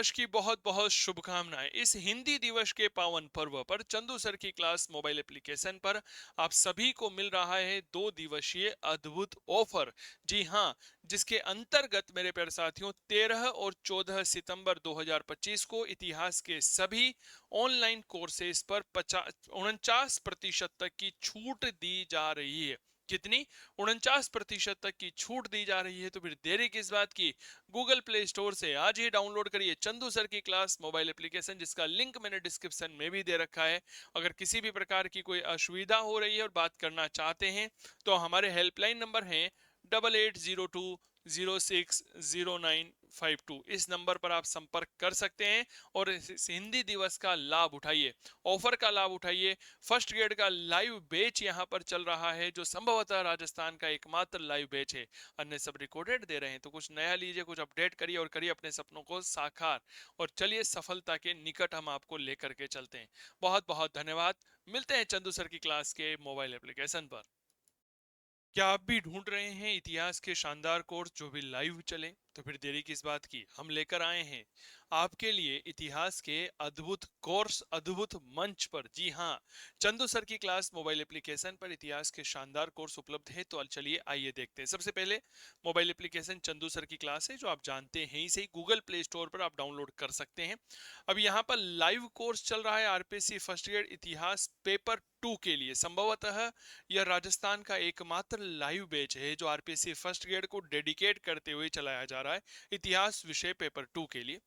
दिवस की बहुत बहुत शुभकामनाएं। इस हिंदी दिवस के पावन पर्व पर चंदू सर की क्लास मोबाइल एप्लीकेशन पर आप सभी को मिल रहा है 2 दिवसीय अद्भुत ऑफर। जी हां, जिसके अंतर्गत मेरे प्यारे साथियों 13 और 14 सितंबर 2025 को इतिहास के सभी ऑनलाइन कोर्सेज पर 49% तक की छूट दी जा रही है। कितनी? 49% तक की छूट दी जा रही है। तो फिर देरी किस बात की? गूगल प्ले स्टोर से आज ही डाउनलोड करिए चंदू सर की क्लास मोबाइल एप्लीकेशन, जिसका लिंक मैंने डिस्क्रिप्शन में भी दे रखा है। अगर किसी भी प्रकार की कोई असुविधा हो रही है और बात करना चाहते हैं तो हमारे हेल्पलाइन नंबर हैं 8802060952। इस नंबर पर आप संपर्क कर सकते हैं और इस हिंदी दिवस का लाभ उठाइए, ऑफर का लाभ उठाइए। फर्स्ट ग्रेड का लाइव बैच यहां पर चल रहा है, जो संभवतः राजस्थान का एकमात्र लाइव बैच है। अन्य सब रिकॉर्डेड दे रहे हैं, तो कुछ नया लीजिए, कुछ अपडेट करिए और करिए अपने सपनों को साकार। और चलिए सफलता के निकट हम आपको लेकर के चलते हैं। बहुत बहुत धन्यवाद। मिलते हैं चंदू सर की क्लास के मोबाइल एप्लीकेशन पर। क्या आप भी ढूंढ रहे हैं इतिहास के शानदार कोर्स जो भी लाइव चले? तो फिर देरी किस बात की, हम लेकर आए हैं आपके लिए इतिहास के अद्भुत कोर्स, अद्भुत मंच पर। जी हां, चंदू सर की क्लास मोबाइल एप्लीकेशन पर इतिहास के शानदार कोर्स उपलब्ध है। तो चलिए आइए देखते हैं। सबसे पहले मोबाइल एप्लीकेशन चंदू सर की क्लास है, जो आप जानते हैं, इसे गूगल प्ले स्टोर पर आप डाउनलोड कर सकते हैं। अब यहाँ पर लाइव कोर्स चल रहा है आरपीएससी फर्स्ट ईयर इतिहास पेपर 2 के लिए। संभवतः यह राजस्थान का एकमात्र लाइव बैच है जो आरपीएससी फर्स्ट ग्रेड को डेडिकेट करते हुए चलाया जा रहा है इतिहास विषय पेपर 2 के लिए।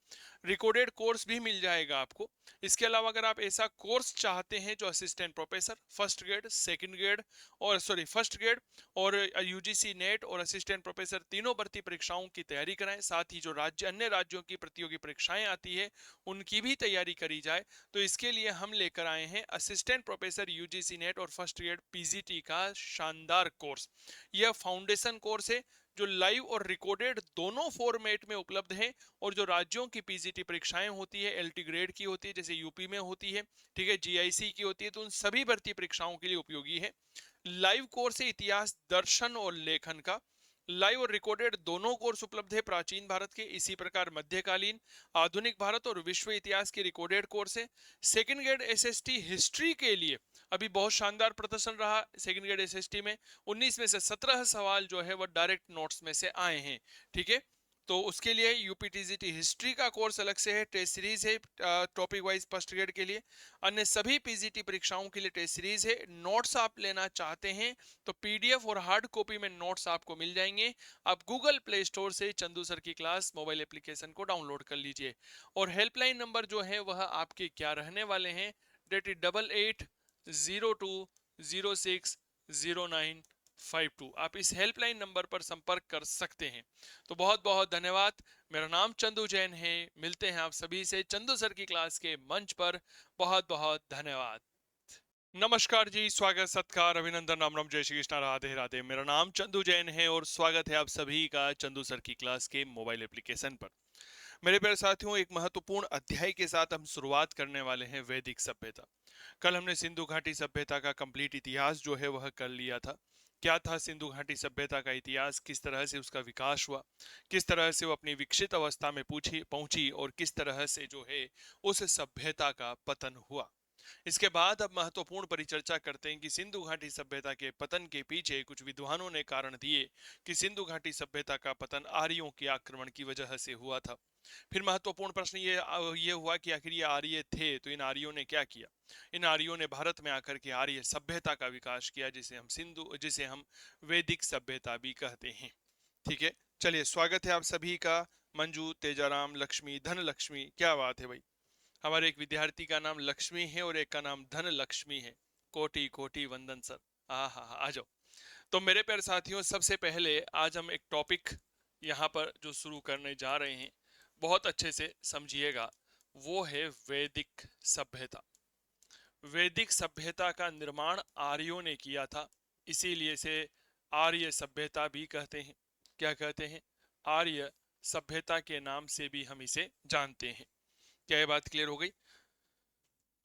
रिकॉर्डेड कोर्स भी मिल जाएगा आपको। इसके अलावा अगर आप ऐसा कोर्स चाहते हैं जो assistant professor first grade, second grade और फर्स्ट ग्रेड और यूजीसी नेट और असिस्टेंट प्रोफेसर तीनों भर्ती परीक्षाओं की तैयारी कराएं, साथ ही जो अन्य राज्यों की प्रतियोगी परीक्षाएं आती है उनकी भी तैयारी करी जाए, तो इसके लिए हम लेकर आए हैं असिस्टेंट प्रोफेसर यूजीसी नेट और फर्स्ट ग्रेड पीजीटी का शानदार कोर्स। यह फाउंडेशन कोर्स है जो लाइव और रिकॉर्डेड दोनों फॉर्मेट में उपलब्ध है। और जो राज्यों की पीजीटी परीक्षाएं होती है, एलटी ग्रेड की होती है, जैसे यूपी में होती है, ठीक है, जीआईसी की होती है, तो उन सभी भर्ती परीक्षाओं के लिए उपयोगी है। लाइव कोर्स है इतिहास, दर्शन और लेखन का। लाइव और रिकॉर्डेड दोनों कोर्स उपलब्ध है प्राचीन भारत के, इसी प्रकार मध्यकालीन, आधुनिक भारत और विश्व इतिहास के रिकॉर्डेड कोर्स है। सेकंड ग्रेड एसएसटी हिस्ट्री के लिए अभी बहुत शानदार प्रदर्शन रहा सेकंड ग्रेड एसएसटी में। 19 में से 17 सवाल जो है वह डायरेक्ट नोट्स में से आए हैं, ठीक है। तो उसके लिए यूपीटीजीटी हिस्ट्री का कोर्स अलग से है, टेस्ट सीरीज है टॉपिक वाइज फर्स्ट ग्रेड के लिए। अन्य सभी पीजीटी परीक्षाओं के लिए टेस्ट सीरीज है। नोट्स आप लेना चाहते हैं तो पीडीएफ और हार्ड कॉपी में नोट्स आपको मिल जाएंगे। आप गूगल प्ले स्टोर से चंदू सर की क्लास मोबाइल एप्लीकेशन को डाउनलोड कर लीजिए। और हेल्पलाइन नंबर जो है वह आपके क्या रहने वाले हैं, डेट 8802060952। आप इस हेल्पलाइन नंबर पर संपर्क कर सकते हैं। तो बहुत बहुत धन्यवाद। मेरा नाम चंदू जैन है। मिलते हैं आप सभी से चंदू सर की क्लास के मंच पर। बहुत बहुत धन्यवाद। नमस्कार जी, स्वागत, सत्कार, अभिनंदन, राम राम, जय श्री कृष्णा, राधे राधे। मेरा नाम चंदू जैन है और स्वागत है आप सभी का चंदू सर की क्लास के मोबाइल एप्लीकेशन पर। मेरे प्यारे साथियों, एक महत्वपूर्ण अध्याय के साथ हम शुरुआत करने वाले हैं, वैदिक सभ्यता। कल हमने सिंधु घाटी सभ्यता का कंप्लीट इतिहास जो है वह कर लिया था। क्या था सिंधु घाटी सभ्यता का इतिहास, किस तरह से उसका विकास हुआ, किस तरह से वो अपनी विकसित अवस्था में पहुंची और किस तरह से जो है उस सभ्यता का पतन हुआ। इसके बाद अब महत्वपूर्ण परिचर्चा करते हैं कि सिंधु घाटी सभ्यता के पतन के पीछे कुछ विद्वानों ने कारण दिए कि सिंधु घाटी सभ्यता का पतन आर्यों के आक्रमण की वजह से हुआ था। फिर महत्वपूर्ण प्रश्न ये हुआ कि आखिर ये आर्य थे तो इन आर्यों ने क्या किया। इन आर्यों ने भारत में आकर के आर्य सभ्यता का विकास किया, जिसे हम वैदिक सभ्यता भी कहते हैं, ठीक है। चलिए, स्वागत है आप सभी का। मंजू, तेजाराम, लक्ष्मी, धन लक्ष्मी, क्या बात है भाई। हमारे एक विद्यार्थी का नाम लक्ष्मी है और एक का नाम धन लक्ष्मी है। कोटि कोटि वंदन सर। हाँ, आ जाओ। तो मेरे प्यारे साथियों, सबसे पहले आज हम एक टॉपिक यहाँ पर जो शुरू करने जा रहे हैं, बहुत अच्छे से समझिएगा। वो है वैदिक सभ्यता। वैदिक सभ्यता का निर्माण आर्यों ने किया था, इसीलिए इसे आर्य सभ्यता भी कहते हैं। क्या कहते हैं? आर्य सभ्यता के नाम से भी हम इसे जानते हैं। क्या ये बात क्लियर हो गई?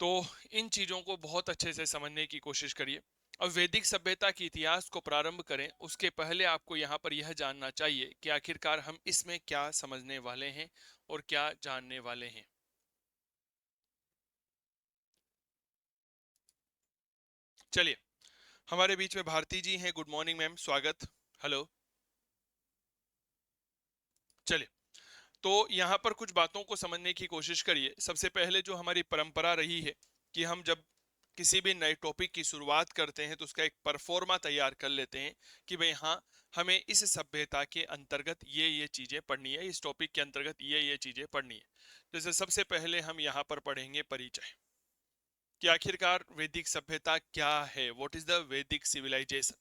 तो इन चीजों को बहुत अच्छे से समझने की कोशिश करिए। अब वैदिक सभ्यता के इतिहास को प्रारंभ करें उसके पहले आपको यहाँ पर यह जानना चाहिए कि आखिरकार हम इसमें क्या समझने वाले हैं और क्या जानने वाले हैं। चलिए, हमारे बीच में भारती जी हैं। गुड मॉर्निंग मैम, स्वागत। हेलो। चलिए, तो यहाँ पर कुछ बातों को समझने की कोशिश करिए। सबसे पहले जो हमारी परंपरा रही है कि हम जब किसी भी नए टॉपिक की शुरुआत करते हैं तो उसका एक परफॉर्मा तैयार कर लेते हैं कि भाई हाँ, हमें इस सभ्यता के अंतर्गत ये चीजें पढ़नी है, इस टॉपिक के अंतर्गत ये चीजें पढ़नी है। जैसे सबसे पहले हम यहाँ पर पढ़ेंगे परिचय, कि आखिरकार वैदिक सभ्यता क्या है, व्हाट इज द वैदिक सिविलाइजेशन।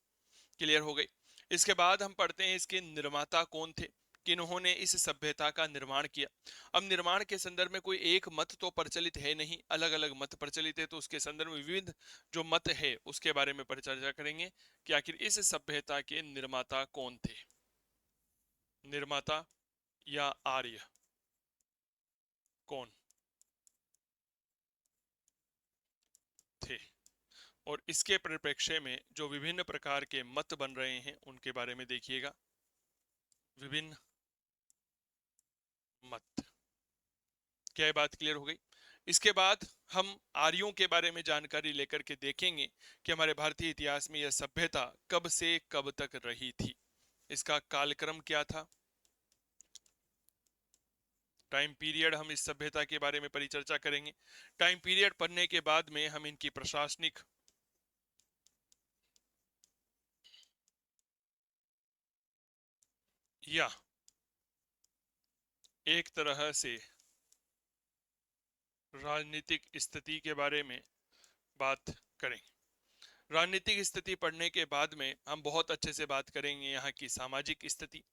क्लियर हो गई। इसके बाद हम पढ़ते हैं इसके निर्माता कौन थे, किन्होंने इस सभ्यता का निर्माण किया। अब निर्माण के संदर्भ में कोई एक मत तो प्रचलित है नहीं, अलग अलग मत प्रचलित है, तो उसके संदर्भ में विविध जो मत है उसके बारे में परिचर्चा करेंगे कि आखिर इस सभ्यता के निर्माता कौन थे। निर्माता या आर्य कौन थे, और इसके परिप्रेक्ष्य में जो विभिन्न प्रकार के मत बन रहे हैं उनके बारे में देखिएगा। विभिन्न मत, क्या ये बात क्लियर हो गई। इसके बाद हम आर्यों के बारे में जानकारी लेकर के देखेंगे कि हमारे भारतीय इतिहास में यह सभ्यता कब से कब तक रही थी, इसका कालक्रम क्या था, टाइम पीरियड। हम इस सभ्यता के बारे में परिचर्चा करेंगे। टाइम पीरियड पढ़ने के बाद में हम इनकी प्रशासनिक या एक तरह से राजनीतिक स्थिति के बारे में बात करेंगे। राजनीतिक स्थिति पढ़ने के बाद में हम बहुत अच्छे से बात करेंगे यहाँ की सामाजिक स्थिति,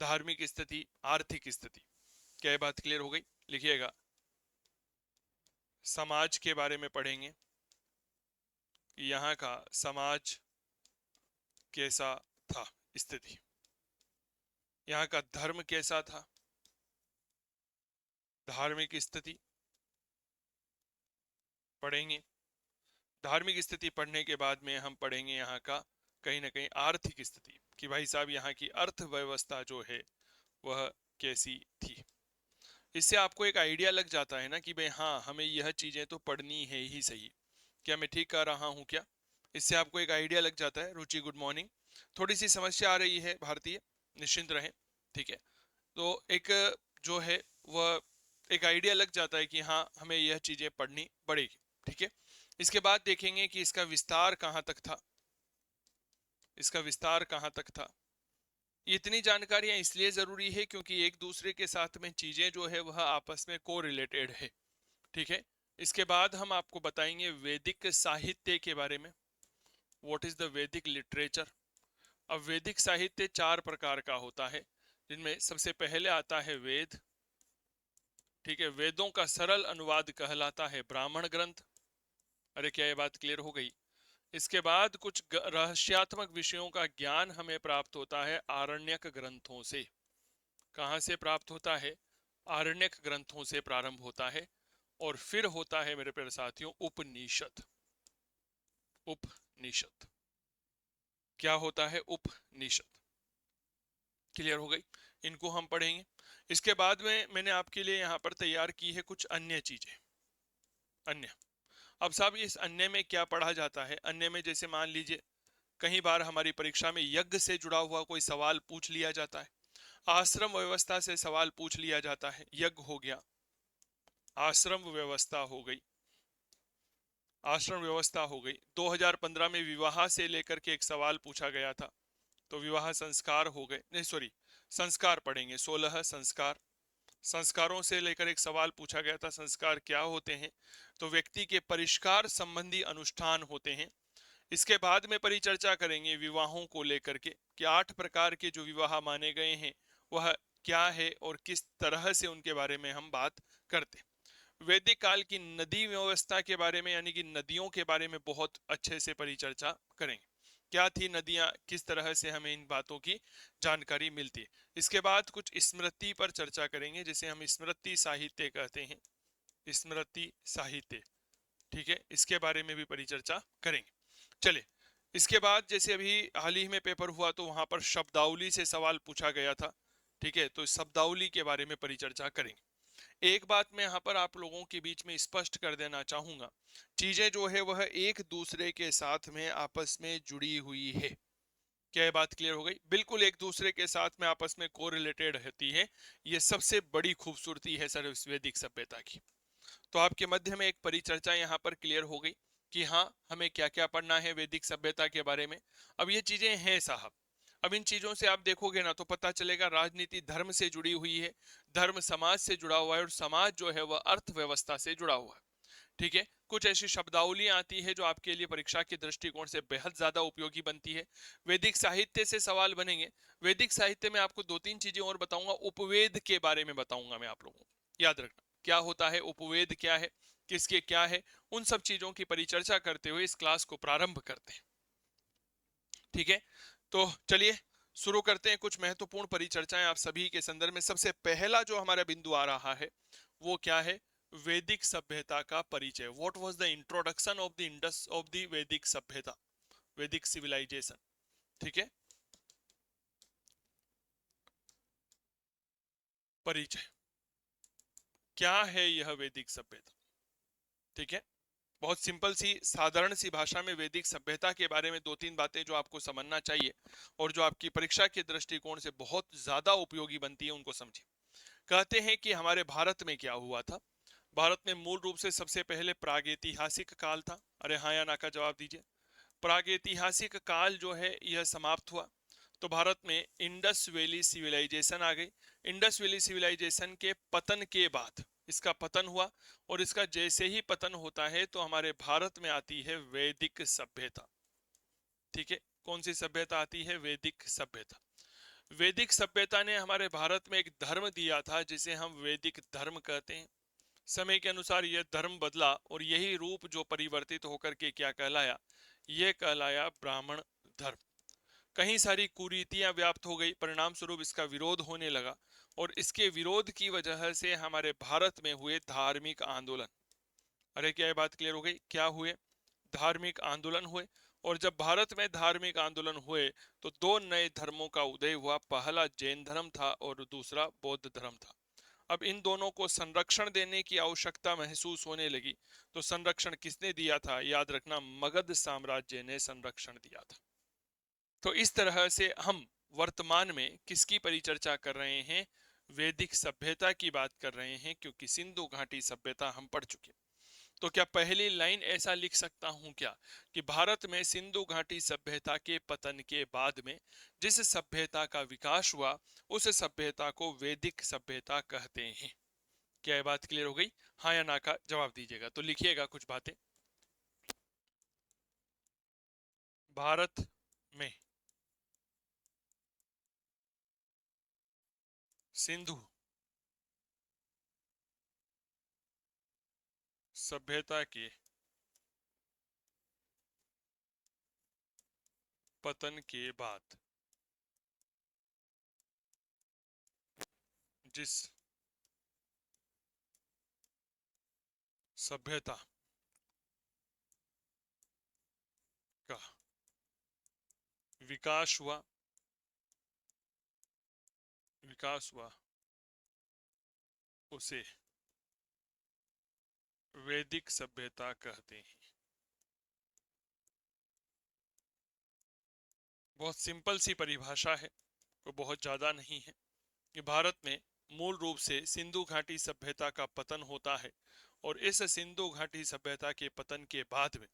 धार्मिक स्थिति, आर्थिक स्थिति। क्या ये बात क्लियर हो गई। लिखिएगा, समाज के बारे में पढ़ेंगे कि यहाँ का समाज कैसा था, स्थिति, यहाँ का धर्म कैसा था, धार्मिक स्थिति पढ़ेंगे। धार्मिक स्थिति पढ़ने के बाद में हम पढ़ेंगे यहाँ का कहीं ना कहीं आर्थिक स्थिति, कि भाई साहब यहाँ की अर्थव्यवस्था जो है वह कैसी थी। इससे आपको एक आइडिया लग जाता है ना कि भाई हाँ, हमें यह चीजें तो पढ़नी है ही सही। क्या मैं ठीक कर रहा हूँ क्या। इससे आपको एक आइडिया लग जाता है। रुचि गुड मॉर्निंग। थोड़ी सी समस्या आ रही है भारतीय, निश्चिंत रहें, ठीक है। तो एक जो है वह एक आइडिया लग जाता है कि हाँ, हमें यह चीजें पढ़नी पड़ेगी, ठीक है। इसके बाद देखेंगे कि इसका विस्तार कहाँ तक था, इसका विस्तार कहाँ तक था। इतनी जानकारियां इसलिए जरूरी है क्योंकि एक दूसरे के साथ में चीजें जो है वह आपस में को रिलेटेड है, ठीक है। इसके बाद हम आपको बताएंगे वैदिक साहित्य के बारे में, व्हाट इज द वैदिक लिटरेचर। अब वैदिक साहित्य चार प्रकार का होता है, जिनमें सबसे पहले आता है वेद, ठीक है। वेदों का सरल अनुवाद कहलाता है ब्राह्मण ग्रंथ। अरे क्या ये बात क्लियर हो गई। इसके बाद कुछ रहस्यात्मक विषयों का ज्ञान हमें प्राप्त होता है आरण्यक ग्रंथों से। कहाँ से प्राप्त होता है, आरण्यक ग्रंथों से प्रारंभ होता है। और फिर होता है मेरे प्यारे साथियों उपनिषद। उपनिषद क्या होता है, उपनिषद। क्लियर हो गई। इनको हम पढ़ेंगे। इसके बाद में मैंने आपके लिए यहाँ पर तैयार की है कुछ अन्य चीजें। अन्य, अब साहब इस अन्य में क्या पढ़ा जाता है। अन्य में जैसे मान लीजिए कई बार हमारी परीक्षा में यज्ञ से जुड़ा हुआ कोई सवाल पूछ लिया जाता है, आश्रम व्यवस्था से सवाल पूछ लिया जाता है। यज्ञ हो गया, आश्रम व्यवस्था हो गई, आश्रम व्यवस्था हो गई। 2015 में विवाह से लेकर के एक सवाल पूछा गया था, तो विवाह संस्कार हो गए, नहीं सॉरी, संस्कार पढ़ेंगे। 16 संस्कार, संस्कारों से लेकर एक सवाल पूछा गया था, संस्कार क्या होते हैं, तो व्यक्ति के परिष्कार संबंधी अनुष्ठान होते हैं। इसके बाद में परिचर्चा करेंगे विवाहों को लेकर के कि 8 प्रकार के जो विवाह माने गए हैं वह क्या है और किस तरह से उनके बारे में हम बात करते हैं। वैदिक काल की नदी व्यवस्था के बारे में, यानी कि नदियों के बारे में बहुत अच्छे से परिचर्चा करेंगे। क्या थी नदियां, किस तरह से हमें इन बातों की जानकारी मिलती है। इसके बाद कुछ स्मृति पर चर्चा करेंगे, जिसे हम स्मृति साहित्य कहते हैं। स्मृति साहित्य, ठीक है, इसके बारे में भी परिचर्चा करेंगे। चलिए, इसके बाद जैसे अभी हाल ही में पेपर हुआ तो वहां पर शब्दावली से सवाल पूछा गया था। ठीक है, तो शब्दावली के बारे में परिचर्चा करेंगे। एक बात मैं यहाँ पर आप लोगों के बीच में स्पष्ट कर देना चाहूंगा, चीजें जो है वह एक दूसरे के साथ में आपस में जुड़ी हुई है। क्या ये बात क्लियर हो गई? बिल्कुल एक दूसरे के साथ में आपस में कोरिलेटेड रहती है। ये सबसे बड़ी खूबसूरती है सर इस वैदिक सभ्यता की। तो आपके मध्य में एक परिचर्चा यहाँ पर क्लियर हो गई कि हाँ, हमें क्या क्या पढ़ना है वैदिक सभ्यता के बारे में। अब ये चीजें हैं साहब, अब इन चीजों से आप देखोगे ना तो पता चलेगा राजनीति धर्म से जुड़ी हुई है, धर्म समाज से जुड़ा हुआ है, और समाज जो है वह अर्थव्यवस्था से जुड़ा हुआ है। ठीक है, कुछ ऐसी शब्दावलियां आती है जो आपके लिए परीक्षा के दृष्टिकोण से बेहद ज्यादा उपयोगी बनती है। वैदिक साहित्य से सवाल बनेंगे। वैदिक साहित्य में आपको दो तीन चीजें और बताऊंगा, उपवेद के बारे में बताऊंगा मैं आप लोगों को। याद रखना क्या होता है उपवेद, क्या है, किसके क्या है, उन सब चीजों की परिचर्चा करते हुए इस क्लास को प्रारंभ करते हैं। ठीक है, तो चलिए शुरू करते हैं कुछ महत्वपूर्ण परिचर्चाएं आप सभी के संदर्भ में। सबसे पहला जो हमारा बिंदु आ रहा है वो क्या है? वैदिक सभ्यता का परिचय। What was the introduction of the Indus of the वैदिक सभ्यता, वैदिक सिविलाइजेशन। ठीक है, परिचय क्या है यह वैदिक सभ्यता। ठीक है, बहुत सिंपल सी साधारण सी भाषा में वैदिक सभ्यता के बारे में दो तीन बातें जो आपको समझना चाहिए और जो आपकी परीक्षा के दृष्टिकोण से बहुत ज्यादा उपयोगी बनती है उनको समझिए। कहते हैं कि हमारे भारत में क्या हुआ था। भारत में मूल रूप से सबसे पहले प्रागैतिहासिक काल था। अरे हाँ या ना का जवाब दीजिए। प्रागैतिहासिक काल जो है यह समाप्त हुआ तो भारत में इंडस वैली सिविलाइजेशन आ गई। इंडस वैली सिविलाइजेशन के पतन के बाद इसका पतन हुआ, और इसका जैसे ही पतन होता है तो हमारे भारत में आती है वैदिक सभ्यता। ठीक है, कौन सी सभ्यता आती है? वैदिक सभ्यता। वैदिक सभ्यता ने हमारे भारत में एक धर्म दिया था जिसे हम वैदिक धर्म कहते हैं। समय के अनुसार यह धर्म बदला और यही रूप जो परिवर्तित होकर के क्या कहलाया? यह कहलाया ब्राह्मण धर्म। कहीं सारी कुरीतियां व्याप्त हो गई, परिणाम स्वरूप इसका विरोध होने लगा, और इसके विरोध की वजह से हमारे भारत में हुए धार्मिक आंदोलन। अरे क्या ये बात क्लियर हो गई? क्या हुए? धार्मिक आंदोलन हुए। और जब भारत में धार्मिक आंदोलन हुए तो दो नए धर्मों का उदय हुआ। पहला जैन धर्म था और दूसरा बौद्ध धर्म था। अब इन दोनों को संरक्षण देने की आवश्यकता महसूस होने लगी। तो संरक्षण किसने दिया था? याद रखना, मगध साम्राज्य ने संरक्षण दिया था। तो इस तरह से हम वर्तमान में किसकी परिचर्चा कर रहे हैं? वैदिक सभ्यता की बात कर रहे हैं, क्योंकि सिंधु घाटी सभ्यता हम पढ़ चुके। तो क्या पहली लाइन ऐसा लिख सकता हूं क्या कि भारत में सिंधु घाटी सभ्यता के पतन के बाद में जिस सभ्यता का विकास हुआ उस सभ्यता को वैदिक सभ्यता कहते हैं? क्या ये बात क्लियर हो गई? हाँ या ना का जवाब दीजिएगा। तो लिखिएगा कुछ बातें। भारत में सिंधु सभ्यता के पतन के बाद जिस सभ्यता का विकास हुआ विकास हुआ उसे वैदिक सभ्यता कहते हैं। बहुत सिंपल सी परिभाषा है, वो बहुत ज्यादा नहीं है। कि भारत में मूल रूप से सिंधु घाटी सभ्यता का पतन होता है, और इस सिंधु घाटी सभ्यता के पतन के बाद में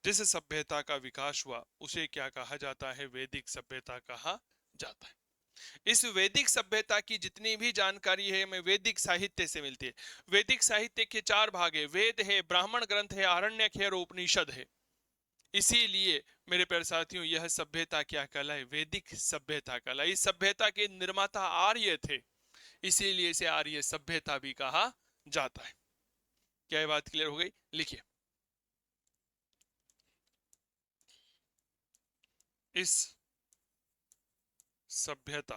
जिस सभ्यता का विकास हुआ उसे क्या कहा जाता है? वैदिक सभ्यता कहा जाता है। इस वैदिक सभ्यता की जितनी भी जानकारी है हमें वैदिक साहित्य से मिलती है। वैदिक साहित्य के चार भाग है, वेद है, ब्राह्मण ग्रंथ है, आरण्यक है और उपनिषद है। इसीलिए मेरे प्यारे साथियों यह सभ्यता क्या कहलाई? वैदिक सभ्यता कहलाई। इस सभ्यता के निर्माता आर्य थे, इसीलिए इसे आर्य सभ्यता भी कहा जाता है। क्या ये बात क्लियर हो गई? लिखिए, इस सभ्यता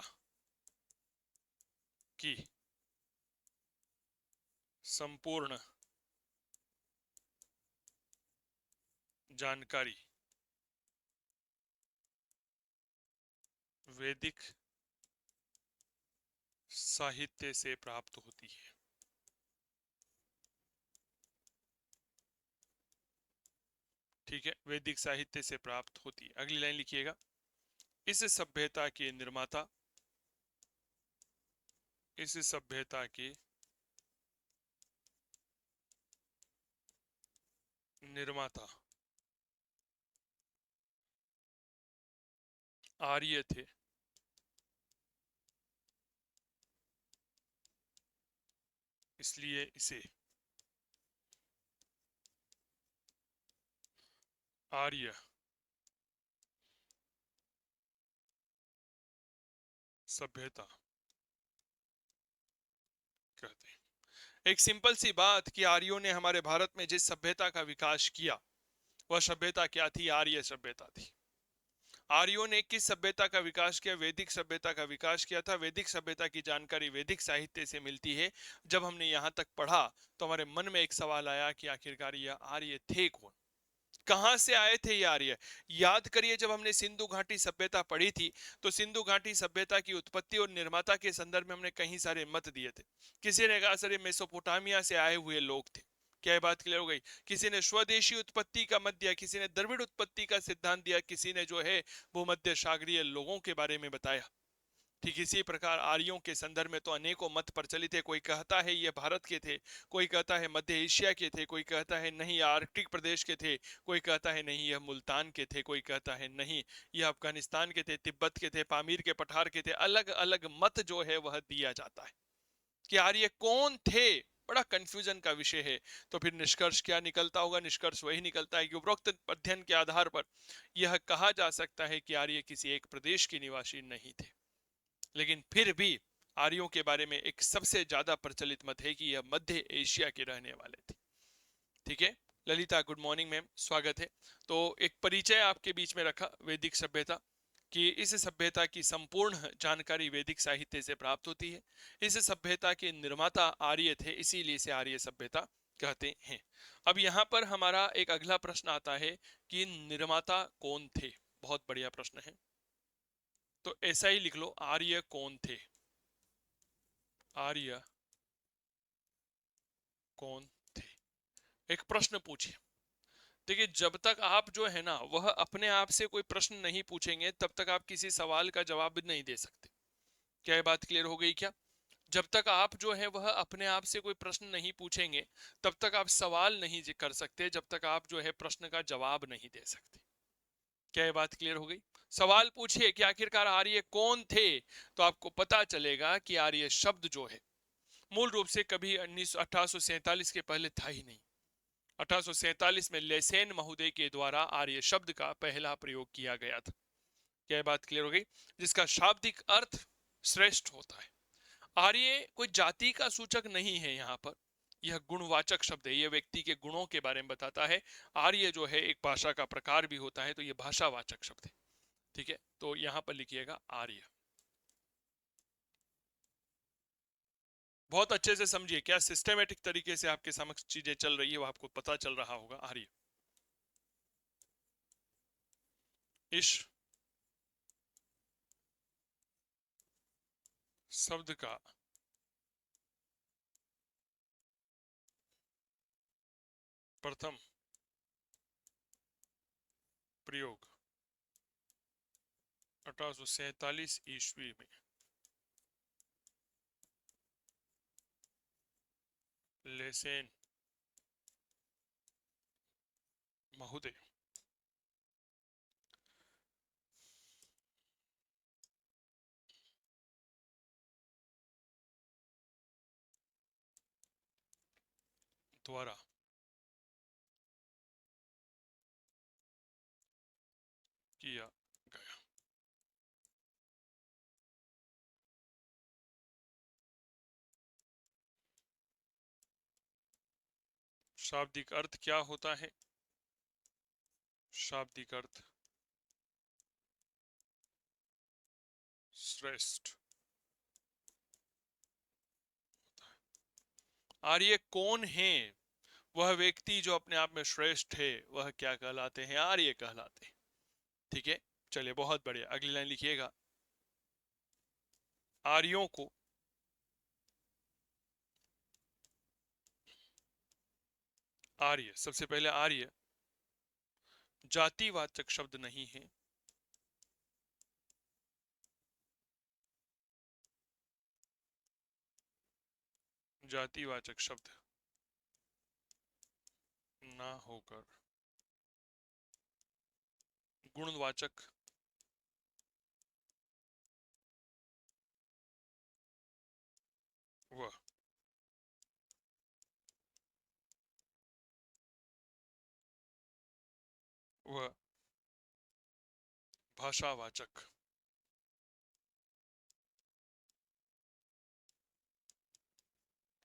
की संपूर्ण जानकारी वैदिक साहित्य से प्राप्त होती है। ठीक है, वैदिक साहित्य से प्राप्त होती है। अगली लाइन लिखिएगा, इस सभ्यता के निर्माता, इस सभ्यता के निर्माता आर्य थे, इसलिए इसे आर्य सभ्यता कहते हैं। एक सिंपल सी बात कि आर्यों ने हमारे भारत में जिस सभ्यता का विकास किया, वह सभ्यता क्या थी? आर्य सभ्यता थी। आर्यों ने किस सभ्यता का विकास किया? वैदिक सभ्यता का विकास किया था। वैदिक सभ्यता की जानकारी वैदिक साहित्य से मिलती है। जब हमने यहां तक पढ़ा तो हमारे मन में एक सवाल आया कि आखिरकार यह आर्य थे कौन, कहां से आए थे ये आर्य? याद करिए, जब हमने सिंधु घाटी सभ्यता पढ़ी थी तो सिंधु घाटी सभ्यता की उत्पत्ति और निर्माता के संदर्भ में हमने कई सारे मत दिए थे। किसी ने कहा सर ये मेसोपोटामिया से आए हुए लोग थे। क्या ये बात क्लियर हो गई? किसी ने स्वदेशी उत्पत्ति का मत दिया, किसी ने द्रविड़ उत्पत्ति का सिद्धांत दिया, किसी ने जो है भूमध्य सागरीय लोगों के बारे में बताया। ठीक इसी प्रकार आर्यों के संदर्भ में तो अनेकों मत प्रचलित है। कोई कहता है ये भारत के थे, कोई कहता है मध्य एशिया के थे, कोई कहता है नहीं आर्कटिक प्रदेश के थे, कोई कहता है नहीं यह मुल्तान के थे, कोई कहता है नहीं यह अफगानिस्तान के थे, तिब्बत के थे, पामीर के पठार के थे। अलग अलग मत जो है वह दिया जाता है कि आर्य कौन थे। बड़ा कंफ्यूजन का विषय है। तो फिर निष्कर्ष क्या निकलता होगा? निष्कर्ष वही निकलता है कि उपरोक्त अध्ययन के आधार पर यह कहा जा सकता है कि आर्य किसी एक प्रदेश के निवासी नहीं थे। लेकिन फिर भी आर्यों के बारे में एक सबसे ज्यादा प्रचलित मत है कि यह मध्य एशिया के रहने वाले थे। ठीक है, ललिता गुड मॉर्निंग मैम, स्वागत है। तो एक परिचय आपके बीच में रखा वैदिक सभ्यता कि इस सभ्यता की संपूर्ण जानकारी वैदिक साहित्य से प्राप्त होती है। इस सभ्यता के निर्माता आर्य थे, इसीलिए इसे आर्य सभ्यता कहते हैं। अब यहाँ पर हमारा एक अगला प्रश्न आता है कि निर्माता कौन थे। बहुत बढ़िया प्रश्न है, तो ऐसा ही लिख लो, आर्य कौन थे? आर्य कौन थे? एक प्रश्न पूछिए। देखिए, जब तक आप जो है ना वह अपने आप से कोई प्रश्न नहीं पूछेंगे तब तक आप किसी सवाल का जवाब भी नहीं दे सकते। क्या ये बात क्लियर हो गई क्या? जब तक आप जो है वह अपने आप से कोई प्रश्न नहीं पूछेंगे तब तक आप सवाल नहीं कर सकते, जब तक आप जो है प्रश्न का जवाब नहीं दे सकते। क्या ये बात क्लियर हो गई? सवाल पूछिए कि आखिरकार आर्य कौन थे, तो आपको पता चलेगा कि आर्य शब्द जो है मूल रूप से कभी 1847 के पहले था ही नहीं। 1847 में लेसेन महोदय के द्वारा आर्य शब्द का पहला प्रयोग किया गया था। क्या बात क्लियर हो गई? जिसका शाब्दिक अर्थ श्रेष्ठ होता है। आर्य कोई जाति का सूचक नहीं है, यहाँ पर यह गुणवाचक शब्द है, यह व्यक्ति के गुणों के बारे में बताता है। आर्य जो है एक भाषा का प्रकार भी होता है, तो यह भाषावाचक शब्द है। ठीक है, तो यहां पर लिखिएगा आर्य। बहुत अच्छे से समझिए, क्या सिस्टमेटिक तरीके से आपके समक्ष चीजें चल रही है वो आपको पता चल रहा होगा। आर्य इस शब्द का प्रथम प्रयोग 1847 ईस्वी में लेसेन महोदय द्वारा किया गया। शाब्दिक अर्थ क्या होता है? शाब्दिक अर्थ श्रेष्ठ। आर्य कौन है? वह व्यक्ति जो अपने आप में श्रेष्ठ है, वह क्या कहलाते हैं? आर्य कहलाते हैं। ठीक है, चलिए बहुत बढ़िया। अगली लाइन लिखिएगा, आर्यों को आर्य, सबसे पहले आर्य जातिवाचक शब्द नहीं है। जातिवाचक शब्द ना होकर गुणवाचक व भाषावाचक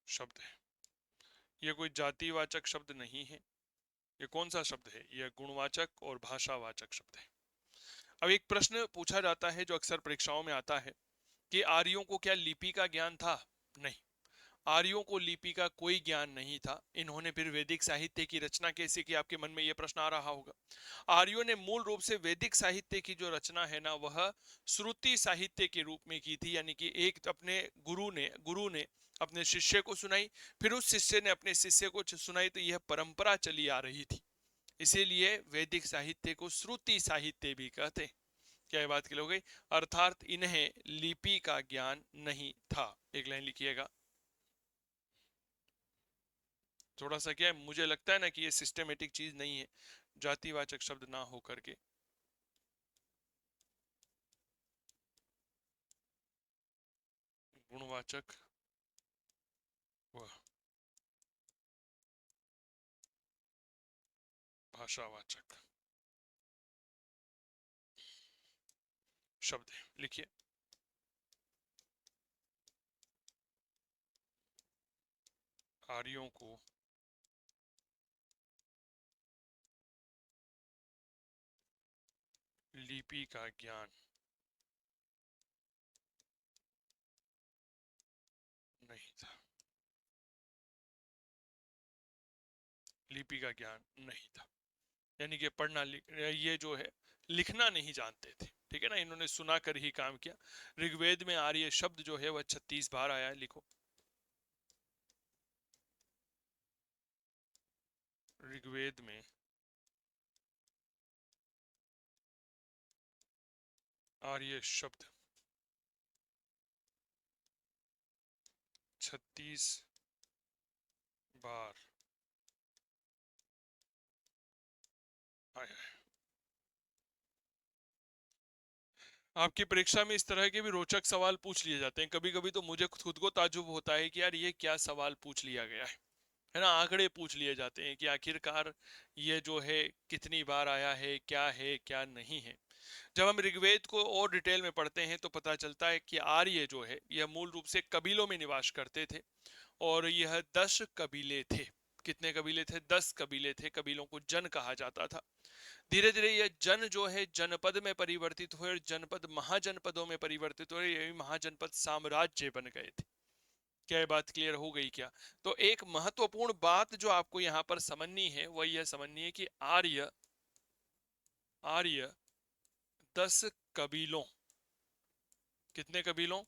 शब्द है। यह कोई जातिवाचक शब्द नहीं है। ये कौन सा शब्द है? यह गुणवाचक और भाषावाचक शब्द है। अब एक प्रश्न पूछा जाता है जो अक्सर परीक्षाओं में आता है कि आर्यों को क्या लिपि का ज्ञान था? नहीं, आर्यों को लिपि का कोई ज्ञान नहीं था। इन्होंने फिर वैदिक साहित्य की रचना कैसे की? आपके मन में यह प्रश्न आ रहा होगा। आर्यों ने मूल रूप से वैदिक साहित्य की जो रचना है ना, वह श्रुति साहित्य के रूप में की थी। यानी कि एक अपने गुरु ने अपने शिष्य को सुनाई, फिर उस शिष्य ने अपने शिष्य को सुनाई, तो यह परंपरा चली आ रही थी। इसीलिए वैदिक साहित्य को श्रुति साहित्य भी कहते हैं। क्या ये बात क्लियर हो गई? अर्थात इन्हें लिपि का ज्ञान नहीं था। एक लाइन लिखिएगा। थोड़ा सा क्या है, मुझे लगता है ना कि ये सिस्टमेटिक चीज नहीं है, जातिवाचक शब्द ना हो करके। गुणवाचक व भाषावाचक शब्द है। लिखिए, आर्यों को लिपि का ज्ञान नहीं था। लिपि का ज्ञान नहीं था, यानी कि पढ़ना ये जो है लिखना नहीं जानते थे। ठीक है ना, इन्होंने सुना कर ही काम किया। ऋग्वेद में आर्य शब्द जो है वह 36 बार आया है। लिखो, ऋग्वेद में आर्य शब्द 36 बार आया है। आपकी परीक्षा में इस तरह के भी रोचक सवाल पूछ लिए जाते हैं। कभी कभी तो मुझे खुद को ताज्जुब होता है कि यार ये क्या सवाल पूछ लिया गया है ना। आंकड़े पूछ लिए जाते हैं कि आखिरकार ये जो है कितनी बार आया है क्या नहीं है। जब हम ऋग्वेद को और डिटेल में पढ़ते हैं तो पता चलता है कि आर्य जो है यह मूल रूप से कबीलों में निवास करते थे, और यह 10 कबीले थे। कितने कबीले थे? 10 कबीले थे। कबीलों को जन कहा जाता था। धीरे धीरे यह जन जो है जनपद में परिवर्तित हुए, और जनपद महाजनपदों में परिवर्तित हुए, यही महाजनपद साम्राज्य बन गए थे। क्या ये बात क्लियर हो गई क्या? तो एक महत्वपूर्ण बात जो आपको यहां पर समझनी है वह यह समझनी है कि आर्य आर्य 10 कबीलों, कितने कबीलों?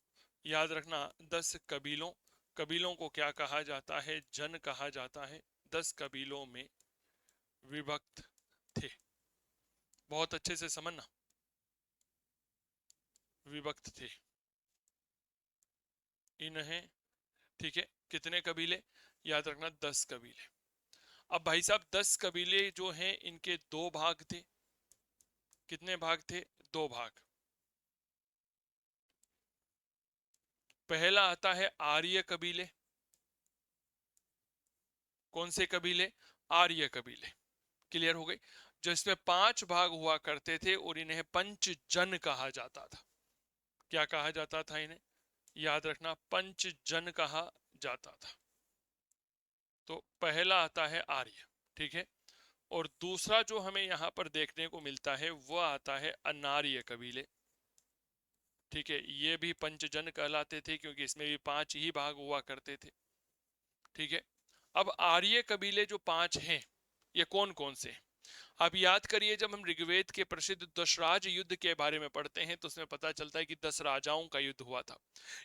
याद रखना, 10 कबीलों। कबीलों को क्या कहा जाता है? जन कहा जाता है। 10 कबीलों में विभक्त थे। बहुत अच्छे से समझना, विभक्त थे इन्हें। ठीक है, कितने कबीले? याद रखना, 10 कबीले। अब भाई साहब 10 कबीले जो हैं इनके दो भाग थे। कितने भाग थे? दो भाग। पहला आता है आर्य कबीले। कौन से कबीले? आर्य कबीले। क्लियर हो गई? जिसमें 5 भाग हुआ करते थे, और इन्हें पंचजन कहा जाता था। क्या कहा जाता था इन्हें? याद रखना, पंचजन कहा जाता था। तो पहला आता है आर्य। ठीक है, और दूसरा जो हमें यहां पर देखने को मिलता है वह आता है अनार्य कबीले। ठीक है, ये भी पंचजन कहलाते थे क्योंकि इसमें भी 5 ही भाग हुआ करते थे। ठीक है, अब आर्य कबीले जो 5 हैं, ये कौन कौन से हैं? आप याद करिए, जब हम ऋग्वेद के प्रसिद्ध दशराज युद्ध के बारे में पढ़ते हैं तो उसमें पता चलता है कि 10 राजाओं का युद्ध हुआ था।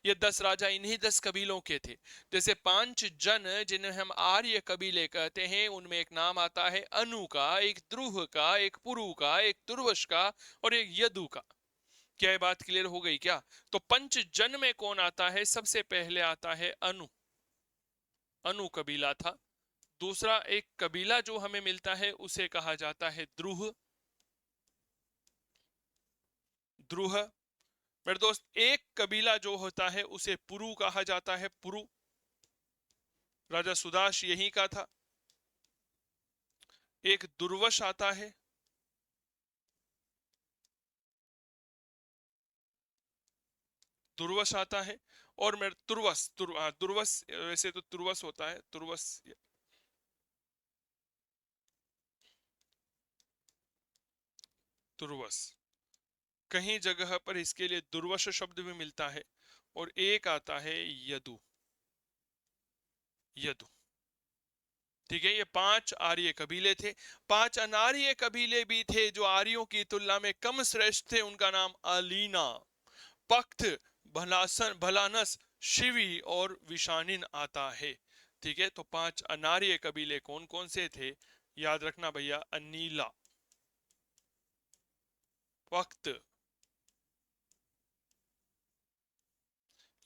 ये 10 राजा इन्हीं 10 कबीलों के थे। जैसे 5 जन जिन्हें हम आर्य कबीले कहते हैं, उनमें एक नाम आता है अनु का, एक द्रुह का, एक पुरु का, एक तुर्वश का और एक यदु का। क्या ये बात क्लियर हो गई क्या? तो पंच जन में कौन आता है? सबसे पहले आता है अनु। अनु कबीला था। दूसरा एक कबीला जो हमें मिलता है उसे कहा जाता है द्रुह। द्रुह। मेरे दोस्त, एक कबीला जो होता है उसे पुरु कहा जाता है। पुरु राजा सुदाश यहीं का था। एक दुर्वश आता है। दुर्वश आता है। और मेरे तुर्वस दुर्वस, वैसे तो तुर्वस होता है, तुर्वस। तुर्वस कहीं जगह पर इसके लिए दुर्वश शब्द भी मिलता है। और एक आता है यदु। यदु। ठीक है, ये 5 आर्य कबीले थे। 5 अनार्य कबीले भी थे जो आर्यों की तुलना में कम श्रेष्ठ थे। उनका नाम अलीना, पख्त, भलासन, भलानस, शिवी और विशानिन आता है। ठीक है, तो 5 अनार्य कबीले कौन कौन से थे? याद रखना भैया, अनीला, पख्त।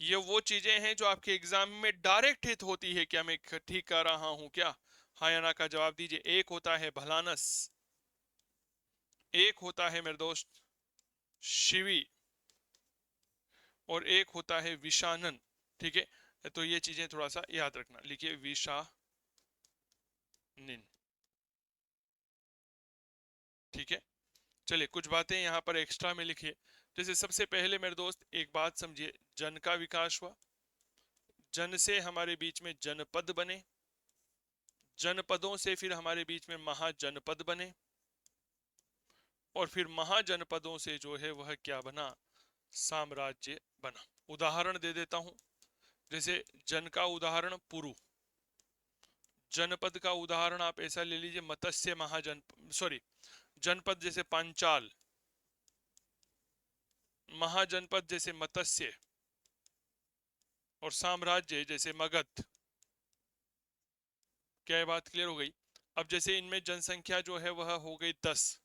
ये वो चीजें हैं जो आपके एग्जाम में डायरेक्ट हिट होती है। क्या मैं ठीक कर रहा हूं क्या? हाँ या ना का जवाब दीजिए। एक होता है भलानस, एक होता है मेरे दोस्त शिवी, और एक होता है विशानन। ठीक है, तो ये चीजें थोड़ा सा याद रखना। लिखिए विशानिन। ठीक है, चलिए कुछ बातें यहाँ पर एक्स्ट्रा में लिखिए। जैसे सबसे पहले मेरे दोस्त एक बात समझिए, जन का विकास हुआ। जन से हमारे बीच में जनपद बने। जनपदों से फिर हमारे बीच में महाजनपद बने। और फिर महाजनपदों से जो है वह क्या बना? साम्राज्य बना। उदाहरण दे देता हूं। जैसे जन का उदाहरण पुरु। जनपद का उदाहरण आप ऐसा ले लीजिए, मत्स्य महाजन, सॉरी, जनपद जैसे पांचाल, महाजनपद जैसे मत्स्य, और साम्राज्य जैसे मगध। क्या ये बात क्लियर हो गई? अब जैसे इनमें जनसंख्या जो है वह हो गई 10,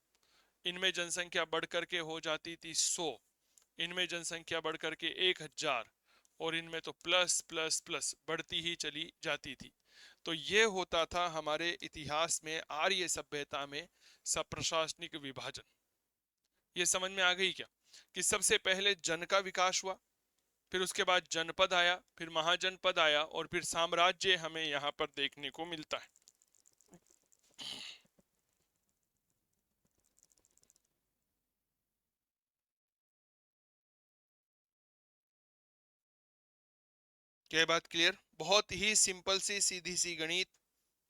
इनमें जनसंख्या बढ़ करके हो जाती थी 100, इनमें जनसंख्या बढ़ करके 1000, और इनमें तो प्लस प्लस प्लस बढ़ती ही चली जाती थी। तो ये होता था हमारे इतिहास में, आर्य सभ्यता में, सब प्रशासनिक विभाजन। ये समझ में आ गई क्या? कि सबसे पहले जन का विकास हुआ, फिर उसके बाद जनपद आया, फिर महाजनपद आया, और फिर साम्राज्य हमें यहाँ पर देखने को मिलता है। क्या बात क्लियर? बहुत ही सिंपल सी सीधी सी गणित,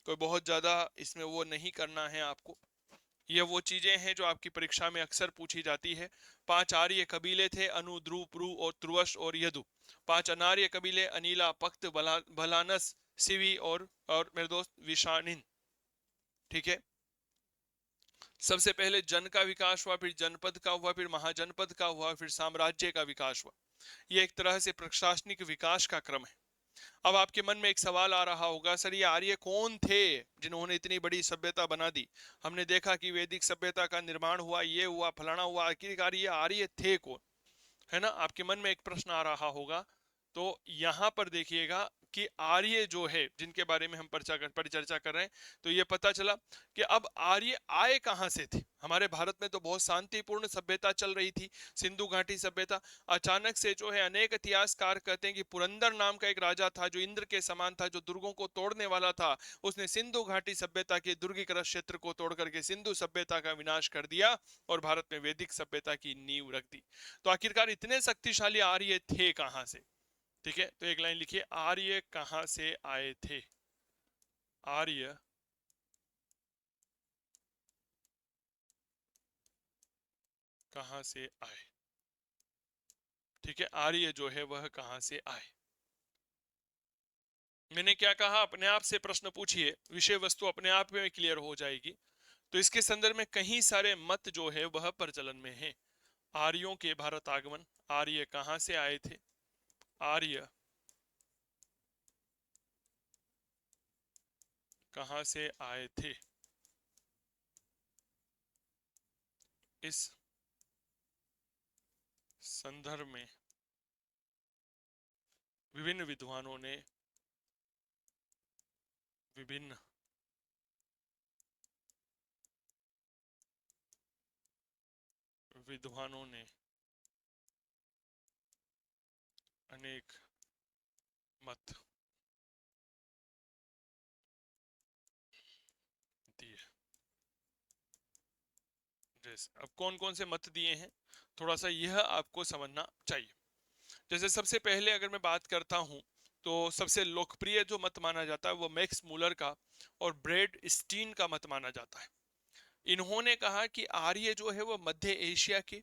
कोई बहुत ज्यादा इसमें वो नहीं करना है आपको। ये वो चीजें हैं जो आपकी परीक्षा में अक्सर पूछी जाती है। 5 आर्य कबीले थे, अनु, ध्रुव, पुरु और तुर्वश और यदु। 5 अनार्य कबीले, अनीला, पख्त, भलानस, सिवी और मेरे दोस्त विशानिन। ठीक है, सबसे पहले जन का विकास हुआ, फिर जनपद का हुआ, फिर महाजनपद का हुआ, फिर साम्राज्य का विकास हुआ। ये एक तरह से प्रशासनिक विकास का क्रम है। अब आपके मन में एक सवाल आ रहा होगा, सर ये आर्य कौन थे जिन्होंने इतनी बड़ी सभ्यता बना दी? हमने देखा कि वैदिक सभ्यता का निर्माण हुआ, ये हुआ, फलाना हुआ, आखिरकार ये आर्य थे कौन? है ना, आपके मन में एक प्रश्न आ रहा होगा। तो यहां पर देखिएगा कि आर्य जो है जिनके बारे में हम परिचर्चा कर रहे हैं, तो ये पता चला कि अब आर्य आए कहां से थे। हमारे भारत में तो बहुत शांतिपूर्ण सभ्यता चल रही थी, सिंधु घाटी सभ्यता। अचानक से जो है, अनेक इतिहासकार कहते हैं कि पुरंदर नाम का एक राजा था जो इंद्र के समान था, जो दुर्गों को तोड़ने वाला था। उसने सिंधु घाटी सभ्यता के दुर्गीकृत क्षेत्र को तोड़ करके सिंधु सभ्यता का विनाश कर दिया और भारत में वैदिक सभ्यता की नींव रख दी। तो आखिरकार इतने शक्तिशाली आर्य थे कहां से? ठीक है, तो एक लाइन लिखिए, आर्य कहां से आए थे? आर्य कहां से आए? ठीक है, आर्य जो है वह कहां से आए? मैंने क्या कहा? अपने आप से प्रश्न पूछिए, विषय वस्तु अपने आप में क्लियर हो जाएगी। तो इसके संदर्भ में कई सारे मत जो है वह प्रचलन में है। आर्यों के भारत आगमन, आर्य कहां से आए थे, आर्य कहां से आए थे, इस संदर्भ में विभिन्न विद्वानों ने विभिन्न विद्वानों ने अनेक मत दिए। जैसे अब कौन कौन से मत दिए हैं, थोड़ा सा यह आपको समझना चाहिए। जैसे सबसे पहले अगर मैं बात करता हूं तो सबसे लोकप्रिय जो मत माना जाता है वो मैक्स मूलर का और ब्रेड स्टीन का मत माना जाता है। इन्होंने कहा कि आर्य जो है वो मध्य एशिया के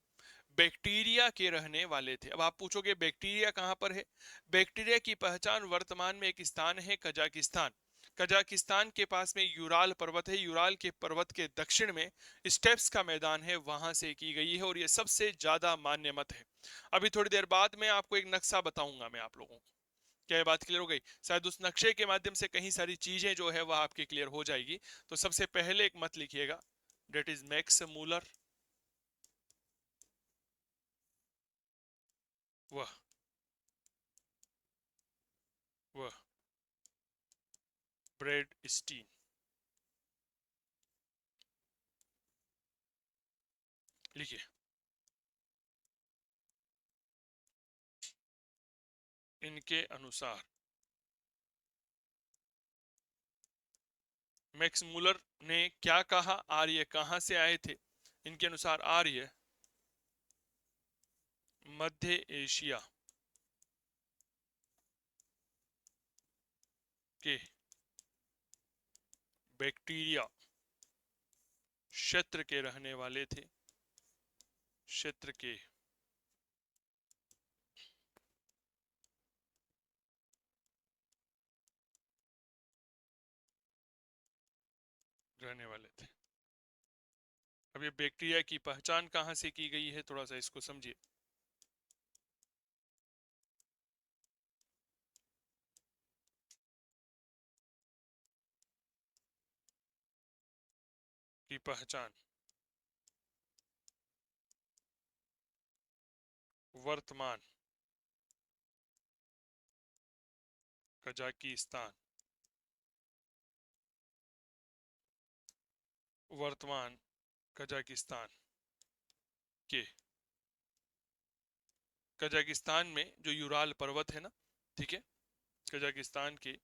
बैक्टीरिया के रहने वाले थे। अब आप पूछोगे बैक्टीरिया कहां पर है, बैक्टीरिया की पहचान वर्तमान में एक स्थान है कजाकिस्तान। कजाकिस्तान के पास में यूराल पर्वत है, यूराल के पर्वत के दक्षिण में स्टेप्स का मैदान है, वहां से की गई है और ये सबसे ज्यादा मान्य मत है। अभी थोड़ी देर बाद में आपको एक नक्शा बताऊंगा मैं आप लोगों को। क्या ये बात क्लियर हो गई? शायद उस नक्शे के माध्यम से कई सारी चीजें जो है वह आपकी क्लियर हो जाएगी। तो सबसे पहले एक मत लिखिएगा, डेट इज मैक्स मूलर, वह वह ब्रेड स्टीन। लिखिए, इनके अनुसार मैक्स मूलर ने क्या कहा, आर्य कहां से आए थे? इनके अनुसार आर्य मध्य एशिया के बैक्टीरिया क्षेत्र के रहने वाले थे, क्षेत्र के रहने वाले थे। अब ये बैक्टीरिया की पहचान कहां से की गई है, थोड़ा सा इसको समझिए। की पहचान वर्तमान कजाकिस्तान, वर्तमान कजाकिस्तान के, कजाकिस्तान में जो यूराल पर्वत है ना, ठीक है, कजाकिस्तान के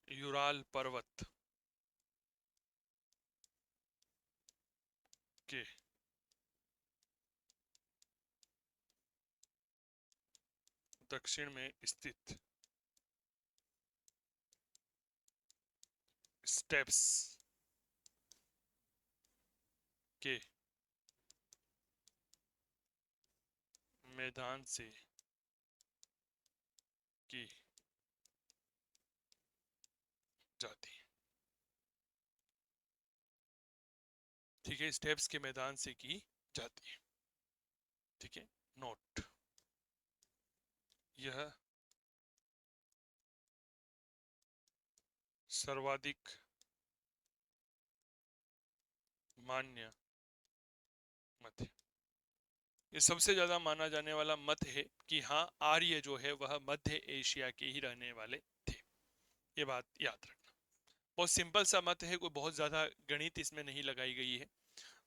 यूराल पर्वत के दक्षिण में स्थित स्टेप्स के मैदान से की जाती है। ठीक है, स्टेप्स के मैदान से की जाती है। ठीक है, नोट, यह सर्वाधिक मान्य मत है। ये सबसे ज्यादा माना जाने वाला मत है कि हाँ, आर्य जो है वह मध्य एशिया के ही रहने वाले थे। ये बात याद रखना। बहुत सिंपल सा मत है, कोई बहुत ज्यादा गणित इसमें नहीं लगाई गई है।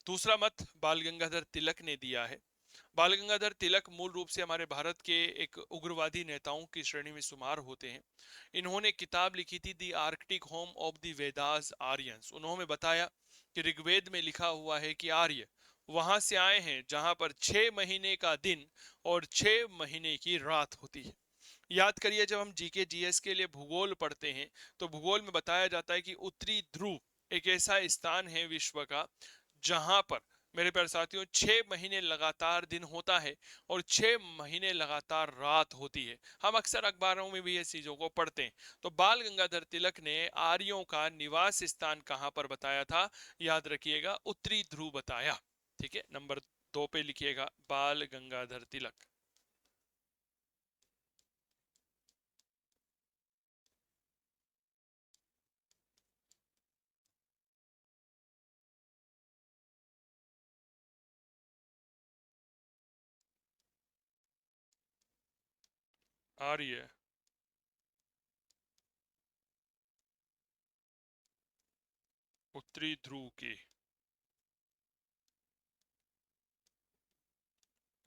दूसरा मत बाल गंगाधर तिलक ने दिया है। बाल गंगाधर तिलक मूल रूप से हमारे भारत के एक उग्रवादी नेताओं की श्रेणी में शुमार होते हैं। इन्होंने किताब लिखी थी the Arctic home of the Vedas Aryans. उन्होंने बताया कि ऋग्वेद में लिखा हुआ है कि आर्य वहां से आए हैं जहां पर 6 महीने का दिन और 6 महीने की रात होती है। याद करिए, जब हम जीके जीएस के लिए भूगोल पढ़ते हैं तो भूगोल में बताया जाता है कि उत्तरी ध्रुव एक ऐसा स्थान है विश्व का जहां पर मेरे प्यारे साथियों 6 महीने लगातार दिन होता है और 6 महीने लगातार रात होती है। हम अक्सर अखबारों में भी ये चीजों को पढ़ते हैं। तो बाल गंगाधर तिलक ने आर्यों का निवास स्थान कहाँ पर बताया था? याद रखिएगा, उत्तरी ध्रुव बताया। ठीक है, नंबर 2 पे लिखिएगा बाल गंगाधर तिलक। आर्य उत्तरी ध्रुव के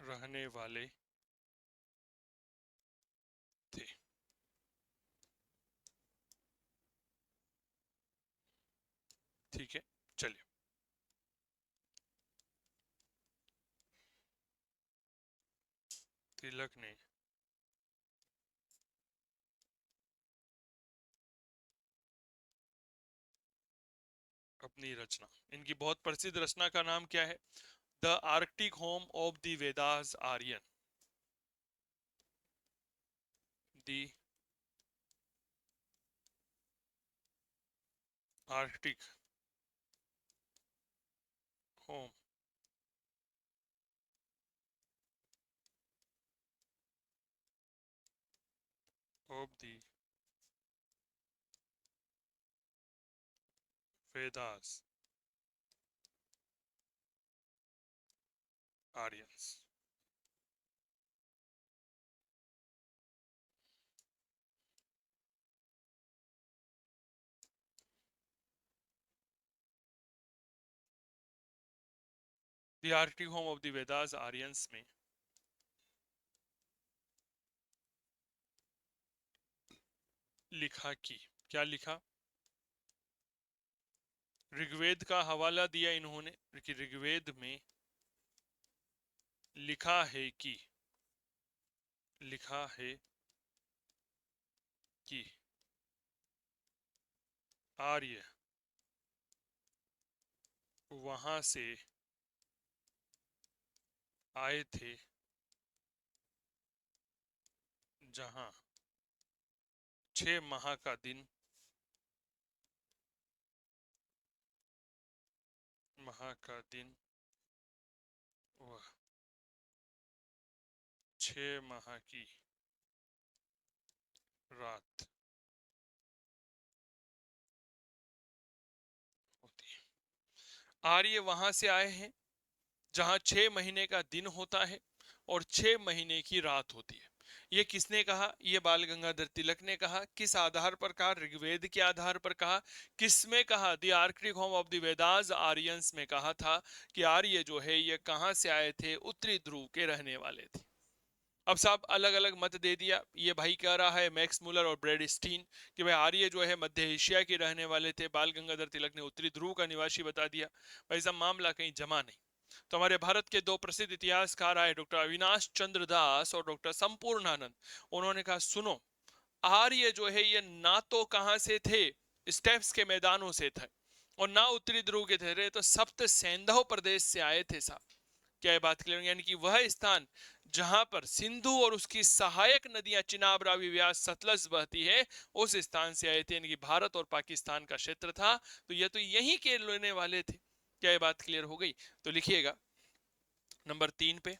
रहने वाले थे। ठीक है, चलिए। तिलक ने अपनी रचना, इनकी बहुत प्रसिद्ध रचना का नाम क्या है? The Arctic home of the Vedas Aryan. The Arctic home of the Vedas Aryans. The Arctic home of the Vedas Aryans में लिखा कि, क्या लिखा? ऋग्वेद का हवाला दिया इन्होंने कि ऋग्वेद में लिखा है कि, लिखा है कि आर्य वहां से आए थे जहां 6 माह का दिन, माह का दिन वह 6 माह की रात होती है। आर्य वहां से आए हैं जहां 6 महीने का दिन होता है और 6 महीने की रात होती है। ये किसने कहा? ये बाल गंगाधर तिलक ने कहा। किस आधार पर कहा? ऋग्वेद के आधार पर कहा। किसमें कहा? The Arctic home of the Vedas Aryans में कहा था कि आर्य जो है ये कहां से आए थे? उत्तरी ध्रुव के रहने वाले थे। अब साहब अलग अलग मत दे दिया। ये भाई कह रहा है मैक्स मुलर और ब्रैड स्टीन कि भाई आर्य जो है मध्य एशिया के रहने वाले थे। बाल गंगाधर तिलक ने उत्तरी ध्रुव का निवासी बता दिया। भाई साहब मामला कहीं जमा नहीं। तो हमारे भारत के दो प्रसिद्ध इतिहासकार आए, डॉक्टर अविनाश चंद्र दास और डॉक्टर संपूर्णानंद। उन्होंने कहा सुनो, आर्य जो है ये ना तो कहां से थे? स्टेप्स के मैदानों से थे, और ना उत्तरी ध्रुव के थे, तो सप्त सैंधव प्रदेश से आए थे साहब। क्या ये बात क्लियर? यानी कि वह स्थान जहां पर सिंधु और उसकी सहायक नदियां चिनाब, रावी, व्यास, सतलज बहती है, उस स्थान से आए थे। यानी कि भारत और पाकिस्तान का क्षेत्र था, तो ये तो यहीं के लेने वाले थे। क्या ये बात क्लियर हो गई? तो लिखिएगा नंबर 3 पे,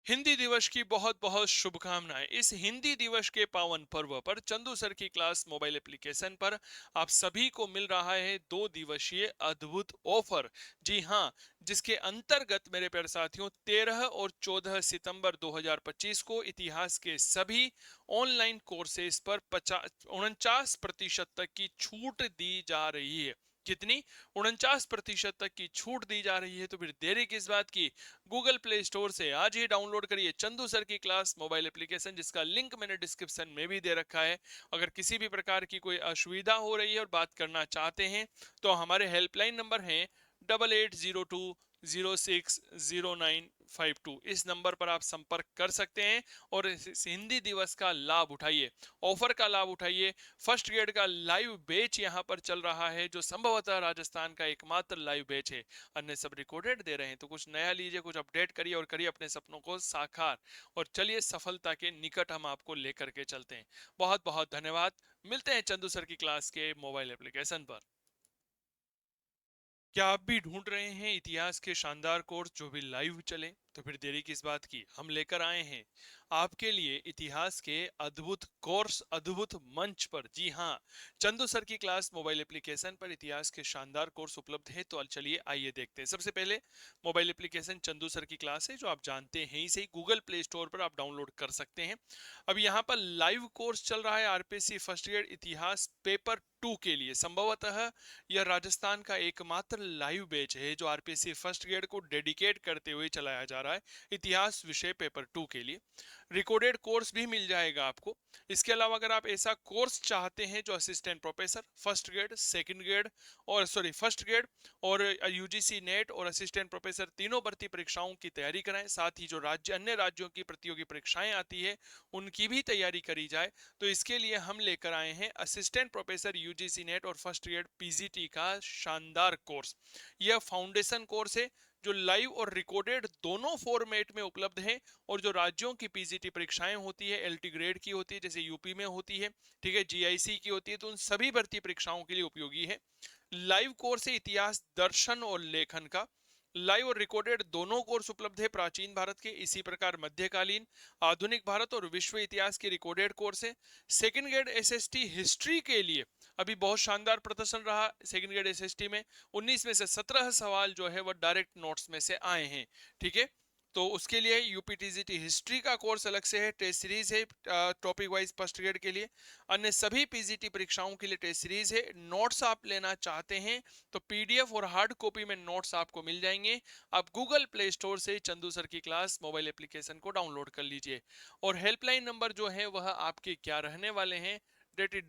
हिंदी दिवस की बहुत बहुत शुभकामनाएं। इस हिंदी दिवस के पावन पर्व पर चंदू सर की क्लास मोबाइल एप्लीकेशन पर आप सभी को मिल रहा है 2 दिवसीय अद्भुत ऑफर। जी हां, जिसके अंतर्गत मेरे प्यारे साथियों 13 और 14 सितंबर 2025 को इतिहास के सभी ऑनलाइन कोर्सेज पर 49% तक की छूट दी जा रही है। कितनी? 49% तक की छूट दी जा रही है। तो फिर देरी किस बात की? गूगल प्ले स्टोर से आज ही डाउनलोड करिए चंदू सर की क्लास मोबाइल एप्लीकेशन, जिसका लिंक मैंने डिस्क्रिप्शन में भी दे रखा है। अगर किसी भी प्रकार की कोई असुविधा हो रही है और बात करना चाहते हैं तो हमारे हेल्पलाइन नंबर हैं 8802 060909522 इस नंबर पर आप संपर्क कर सकते हैं और इस हिंदी दिवस का लाभ उठाइए, ऑफर का लाभ उठाइए। फर्स्ट ग्रेड का लाइव बैच यहाँ पर चल रहा है जो संभवतः राजस्थान का एकमात्र लाइव बैच है। अन्य सब रिकॉर्डेड दे रहे हैं, तो कुछ नया लीजिए, कुछ अपडेट करिए और करिए अपने सपनों को साकार। और चलिए सफलता के निकट हम आपको लेकर के चलते हैं। बहुत बहुत धन्यवाद। मिलते हैं चंदू सर की क्लास के मोबाइल एप्लीकेशन पर। क्या आप भी ढूंढ रहे हैं इतिहास के शानदार कोर्स जो भी लाइव चले? तो फिर देरी किस बात की, हम लेकर आए हैं आपके लिए इतिहास के अद्भुत कोर्स अद्भुत मंच पर। जी हाँ, चंदू सर की क्लास मोबाइल एप्लीकेशन पर इतिहास के शानदार कोर्स उपलब्ध है। तो चलिए आइए देखते हैं। सबसे पहले मोबाइल एप्लीकेशन चंदू सर की क्लास है जो आप जानते हैं ही सही, गूगल प्ले स्टोर पर आप डाउनलोड कर सकते हैं। अब यहाँ पर लाइव कोर्स चल रहा है आरपीसी फर्स्ट ईयर इतिहास पेपर 2 के लिए। संभवतः यह राजस्थान का एकमात्र लाइव बैच है जो आरपीसी फर्स्ट ग्रेड को डेडिकेट करते हुए चलाया जा रहा है इतिहास विषय पेपर 2 के लिए। रिकॉर्डेड कोर्स भी मिल जाएगा आपको। इसके अलावा अगर आप ऐसा कोर्स चाहते हैं जो assistant professor first grade second grade और फर्स्ट ग्रेड और यूजीसी नेट और असिस्टेंट प्रोफेसर तीनों भर्ती परीक्षाओं की तैयारी कराएं, साथ ही जो अन्य राज्यों की प्रतियोगी परीक्षाएं आती है उनकी भी तैयारी करी जाए, तो इसके लिए हम लेकर आए हैं असिस्टेंट प्रोफेसर यूजीसी नेट और फर्स्ट ग्रेड पीजीटी का शानदार कोर्स। यह फाउंडेशन कोर्स है जो लाइव और रिकॉर्डेड दोनों फॉर्मेट में उपलब्ध है। और जो राज्यों की पीजीटी परीक्षाएं होती है, एलटी ग्रेड की होती है जैसे यूपी में होती है, ठीक है, जीआईसी की होती है, तो उन सभी भर्ती परीक्षाओं के लिए उपयोगी है। लाइव कोर्स है इतिहास दर्शन और लेखन का। लाइव और रिकॉर्डेड दोनों कोर्स उपलब्ध है प्राचीन भारत के, इसी प्रकार मध्यकालीन आधुनिक भारत और विश्व इतिहास के रिकॉर्डेड कोर्स है। सेकंड ग्रेड एसएसटी हिस्ट्री के लिए अभी बहुत शानदार प्रदर्शन रहा सेकंड ग्रेड एसएसटी में। 19 में से 17 सवाल जो है वो डायरेक्ट नोट्स में से आए हैं, ठीक है। तो उसके लिए यूपीटीजीटी हिस्ट्री का कोर्स अलग से है, टेस्ट सीरीज है टॉपिक वाइज फर्स्ट ग्रेड के लिए। अन्य सभी पीजीटी परीक्षाओं के लिए टेस्ट सीरीज है। नोट्स आप लेना चाहते हैं तो पीडीएफ और हार्ड कॉपी में नोट्स आपको मिल जाएंगे। आप गूगल प्ले स्टोर से चंदू सर की क्लास मोबाइल एप्लीकेशन को डाउनलोड कर लीजिए। और हेल्पलाइन नंबर जो है वह आपके क्या रहने वाले हैं, डेट इज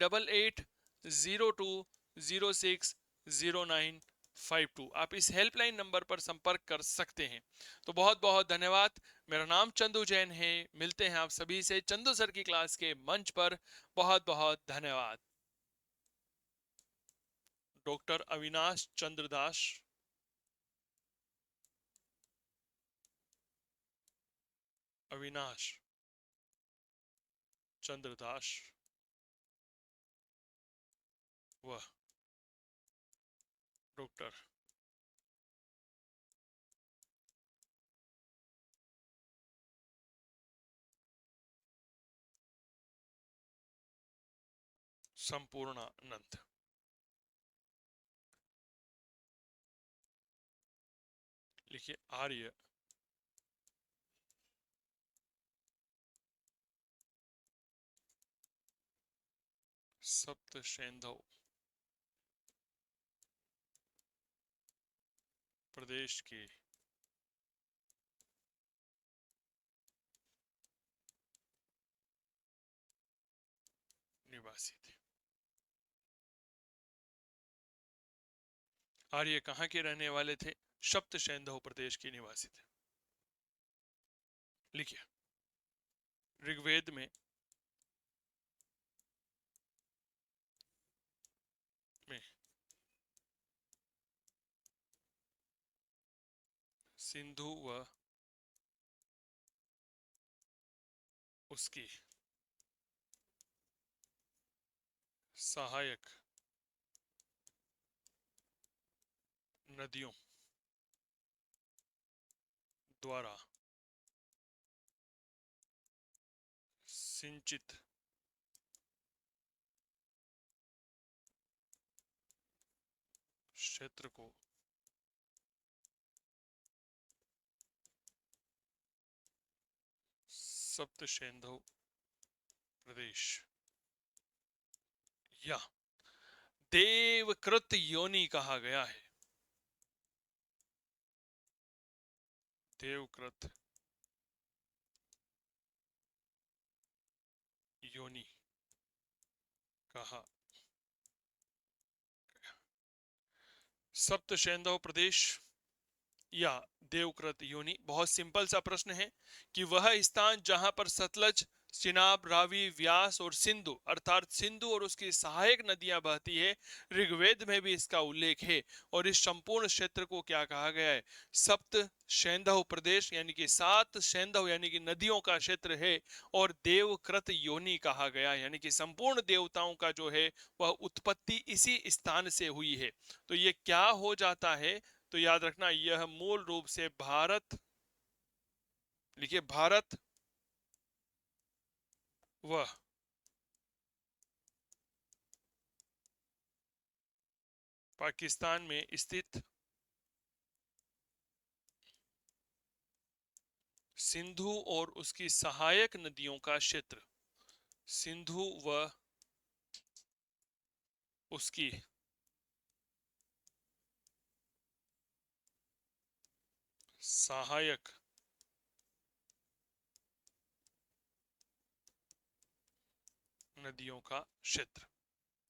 8802060952। आप इस हेल्पलाइन नंबर पर संपर्क कर सकते हैं। तो बहुत बहुत धन्यवाद। मेरा नाम चंदू जैन है। मिलते हैं आप सभी से चंदू सर की क्लास के मंच पर। बहुत बहुत धन्यवाद। डॉक्टर अविनाश चंद्र दास। अविनाश चंद्र दास व डॉक्टर संपूर्णानंद। लिखिए आर्य सप्तशेंधव प्रदेश के निवासी थे। आर्य कहाँ के रहने वाले थे? सप्तशेंधव प्रदेश के निवासी थे। लिखिए ऋग्वेद में सिंधु व उसकी सहायक नदियों द्वारा सिंचित क्षेत्र को सप्तशेंधव प्रदेश या देवकृत योनि कहा गया है। देवकृत योनि कहा। सप्तशेंधव प्रदेश या देवकृत योनि? बहुत सिंपल सा प्रश्न है कि वह स्थान जहां पर सतलज, चिनाब, रावी, व्यास और सिंधु अर्थात सिंधु और उसकी सहायक नदियां बहती है, ऋग्वेद में भी इसका उल्लेख है। और इस संपूर्ण क्षेत्र को क्या कहा गया है? सप्त सैंधव प्रदेश, यानी कि सात सैंधव यानी कि नदियों का क्षेत्र है। और देवकृत योनि कहा गया, यानी कि संपूर्ण देवताओं का जो है वह उत्पत्ति इसी स्थान से हुई है। तो ये क्या हो जाता है? तो याद रखना, यह मूल रूप से भारत, लिखिए भारत व पाकिस्तान में स्थित सिंधु और उसकी सहायक नदियों का क्षेत्र, सिंधु व उसकी सहायक नदियों का क्षेत्र।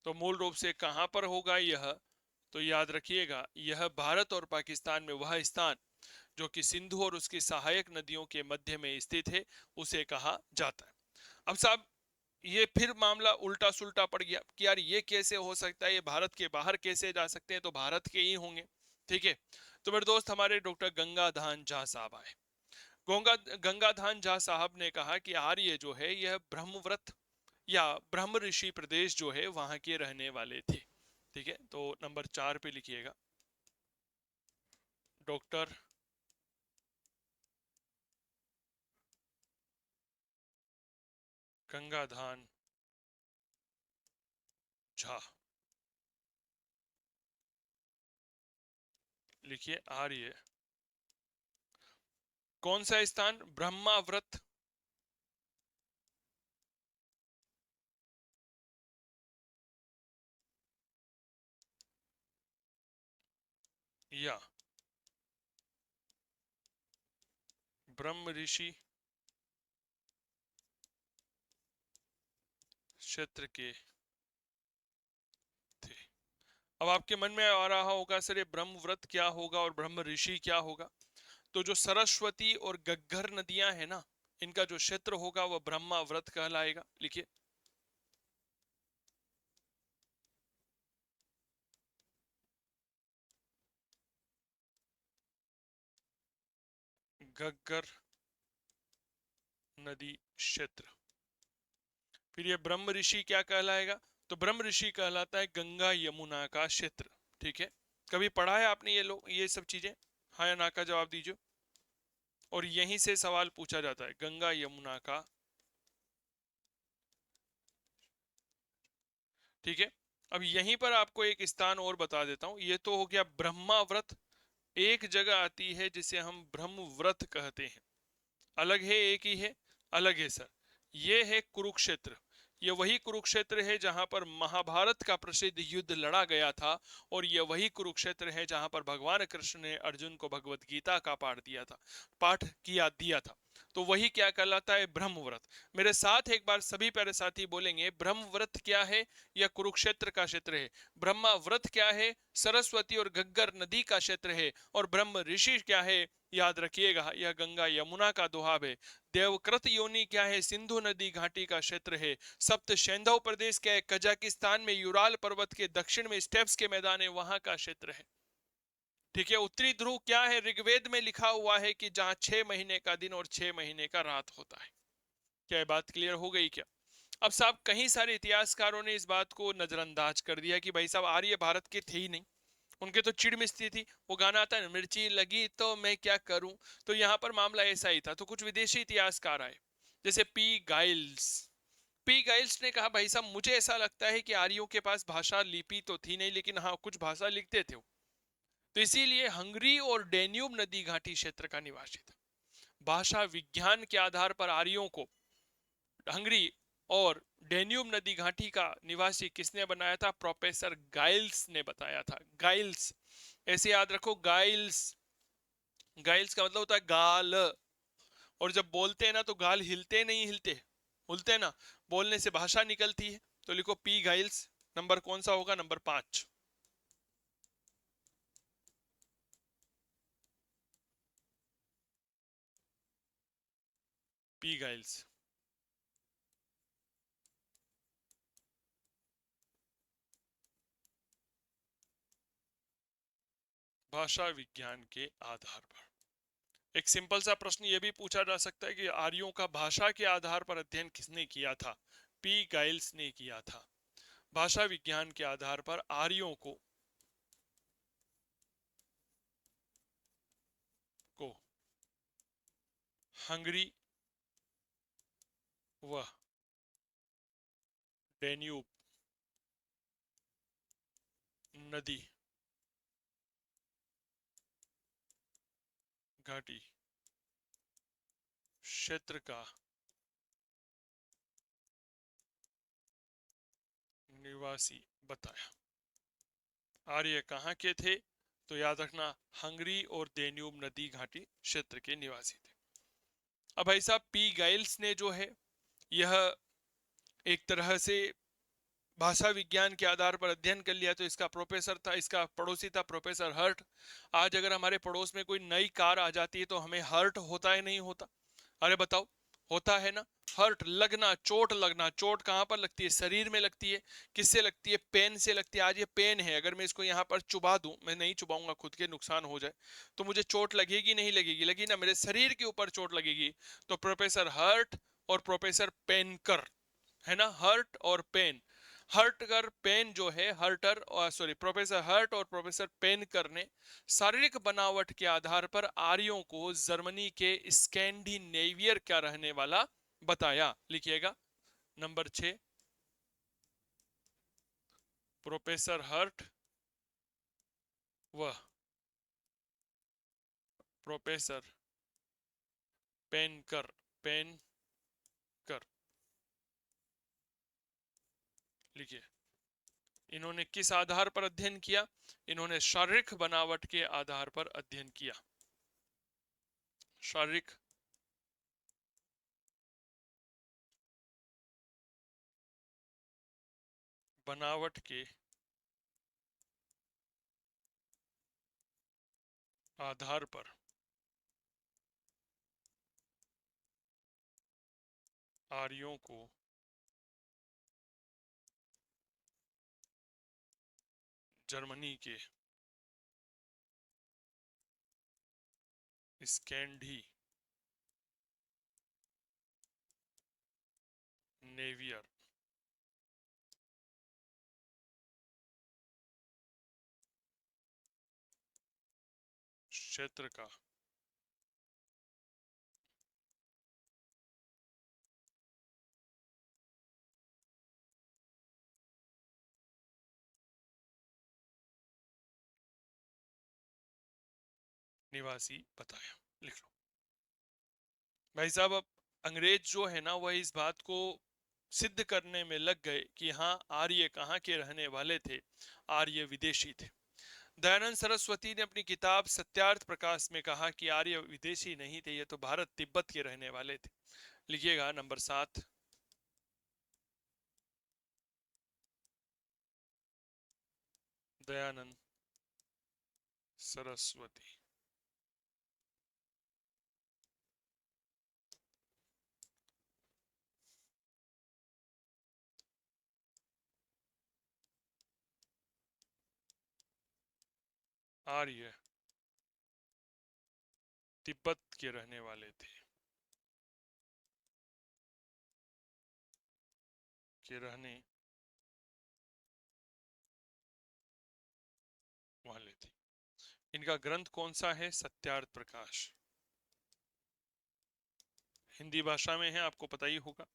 तो मूल रूप से कहां पर होगा यह? तो याद रखिएगा, यह भारत और पाकिस्तान में वह स्थान जो कि सिंधु और उसकी सहायक नदियों के मध्य में स्थित है, उसे कहा जाता है। अब साहब, ये फिर मामला उल्टा सुल्टा पड़ गया कि यार ये कैसे हो सकता है, ये भारत के बाहर कैसे जा सकते हैं? तो भारत के ही होंगे, ठीक है। तो मेरे दोस्त हमारे डॉक्टर गंगाधान झा साहब आए। गंगाधान झा साहब ने कहा कि आर्य जो है यह ब्रह्मव्रत या ब्रह्म ऋषि प्रदेश जो है वहां के रहने वाले थे, ठीक है। तो नंबर 4 पे लिखिएगा, डॉक्टर गंगाधान झा, लिखिए आर्य। कौन सा स्थान? ब्रह्माव्रत या ब्रह्म ऋषि क्षेत्र के थे। अब आपके मन में आ रहा होगा सर ये ब्रह्मव्रत क्या होगा और ब्रह्म ऋषि क्या होगा? तो जो सरस्वती और गग्गर नदियां हैं ना, इनका जो क्षेत्र होगा वह ब्रह्माव्रत कहलाएगा। लिखिए गग्गर नदी क्षेत्र। फिर ये ब्रह्म ऋषि क्या कहलाएगा? तो ब्रह्म ऋषि कहलाता है गंगा यमुना का क्षेत्र, ठीक है। कभी पढ़ा है आपने ये सब चीजें? हाँ या ना का जवाब दीजिए। और यहीं से सवाल पूछा जाता है, गंगा यमुना का, ठीक है। अब यहीं पर आपको एक स्थान और बता देता हूं, ये तो हो गया ब्रह्माव्रत। एक जगह आती है जिसे हम ब्रह्मव्रत कहते हैं, अलग है, एक ही है, अलग है सर। ये है कुरुक्षेत्र। ये वही कुरुक्षेत्र है जहां पर महाभारत का प्रसिद्ध युद्ध लड़ा गया था। और ये वही कुरुक्षेत्र है जहां पर भगवान कृष्ण ने अर्जुन को भगवत गीता का पाठ किया दिया था। तो वही क्या कहलाता है? ब्रह्मव्रत। मेरे साथ एक बार सभी प्यारे साथी बोलेंगे, ब्रह्मव्रत क्या है? यह कुरुक्षेत्र का क्षेत्र है। ब्रह्माव्रत क्या है? सरस्वती और घग्गर नदी का क्षेत्र है। और ब्रह्म ऋषि क्या है? याद रखिएगा, यह गंगा यमुना का दोहाब है। देवकृत योनि क्या है? सिंधु नदी घाटी का क्षेत्र है। सप्त सैंधव प्रदेश के कजाकिस्तान में यूराल पर्वत के दक्षिण में स्टेप्स के मैदान है, वहां का क्षेत्र है, ठीक है। उत्तरी ध्रुव क्या है? ऋग्वेद में लिखा हुआ है कि जहां 6 महीने का दिन और 6 महीने का रात होता है। क्या ये बात क्लियर हो गई क्या? अब साहब, कई सारे इतिहासकारों ने इस बात को नजरअंदाज कर दिया कि भाई साहब आर्य भारत के थे ही नहीं, उनके तो चिड़ मिचती थी। वो गाना आता है ना, मिर्ची लगी तो मैं क्या करूं। तो यहाँ पर मामला ऐसा ही था। तो कुछ विदेशी इतिहासकार आए, जैसे पी गाइल्स ने कहा भाई साहब मुझे ऐसा लगता है कि आर्यों के पास भाषा लिपि तो थी नहीं, लेकिन हाँ कुछ भाषा लिखते थे वो। तो इसीलिए हंगरी और डेन्यूब नदी घाटी क्षेत्र का निवासी था। भाषा विज्ञान के आधार पर आर्यों को हंगरी और डेन्यूब नदी घाटी का निवासी किसने बनाया था? प्रोफेसर गाइल्स ने बताया था। गाइल्स, ऐसे याद रखो, गाइल्स। गाइल्स का मतलब होता है गाल। और जब बोलते हैं ना तो गाल हिलते नहीं, हिलते हैं ना, बोलने से भाषा निकलती है। तो लिखो पी गाइल्स। नंबर कौन सा होगा? नंबर 5। P Giles. भाषा विज्ञान के आधार पर। एक सिंपल सा प्रश्न ये भी पूछा जा सकता है कि आर्यों का भाषा के आधार पर अध्ययन किसने किया था? पी गाइल्स ने किया था। भाषा विज्ञान के आधार पर आर्यों को हंगरी व डेन्यूब नदी घाटी क्षेत्र का निवासी बताया। आर्य कहाँ के थे? तो याद रखना, हंगरी और डेन्यूब नदी घाटी क्षेत्र के निवासी थे। अब भाई साहब, पी गाइल्स ने जो है यह एक तरह से भाषा विज्ञान के आधार पर अध्ययन कर लिया। तो इसका प्रोफेसर था, इसका पड़ोसी था प्रोफेसर हर्ट। आज अगर हमारे पड़ोस में कोई नई कार आ जाती है तो हमें हर्ट होता है नहीं होता? अरे बताओ, होता है ना? हर्ट लगना, चोट लगना। चोट कहां पर लगती है? शरीर में लगती है। किससे लगती है? पेन से लगती है। आज ये पेन है, अगर मैं इसको यहाँ पर चुबा दूं, मैं नहीं चुबाऊंगा, खुद के नुकसान हो जाए, तो मुझे चोट लगेगी नहीं लगेगी? लगी ना, मेरे शरीर के ऊपर चोट लगेगी। तो प्रोफेसर हर्ट और प्रोफेसर पेनकर, है ना, हर्ट और पेन। हर्टकर पेन जो है, हर्टर और सॉरी प्रोफेसर हर्ट और प्रोफेसर पेनकर ने शारीरिक बनावट के आधार पर आर्यों को जर्मनी के स्कैंडिनेवियर का रहने वाला बताया। लिखिएगा नंबर 6, प्रोफेसर हर्ट व प्रोफेसर पेनकर। पेनकर लिखिए, इन्होंने किस आधार पर अध्ययन किया? इन्होंने शारीरिक बनावट के आधार पर अध्ययन किया। शारीरिक बनावट के आधार पर आर्यों को जर्मनी के स्कैंडी नेवियर क्षेत्र का निवासी बताया। लिख लो भाई साहब। अब अंग्रेज जो है ना, वह इस बात को सिद्ध करने में लग गए कि हाँ, आर्य कहाँ के रहने वाले थे, आर्य विदेशी थे। दयानंद सरस्वती ने अपनी किताब सत्यार्थ प्रकाश में कहा कि आर्य विदेशी नहीं थे, ये तो भारत तिब्बत के रहने वाले थे। लिखिएगा नंबर 7, दयानंद सरस्वती। आर्य तिब्बत के रहने वाले थे, के रहने वाले थे। इनका ग्रंथ कौन सा है? सत्यार्थ प्रकाश। हिंदी भाषा में है, आपको पता ही होगा।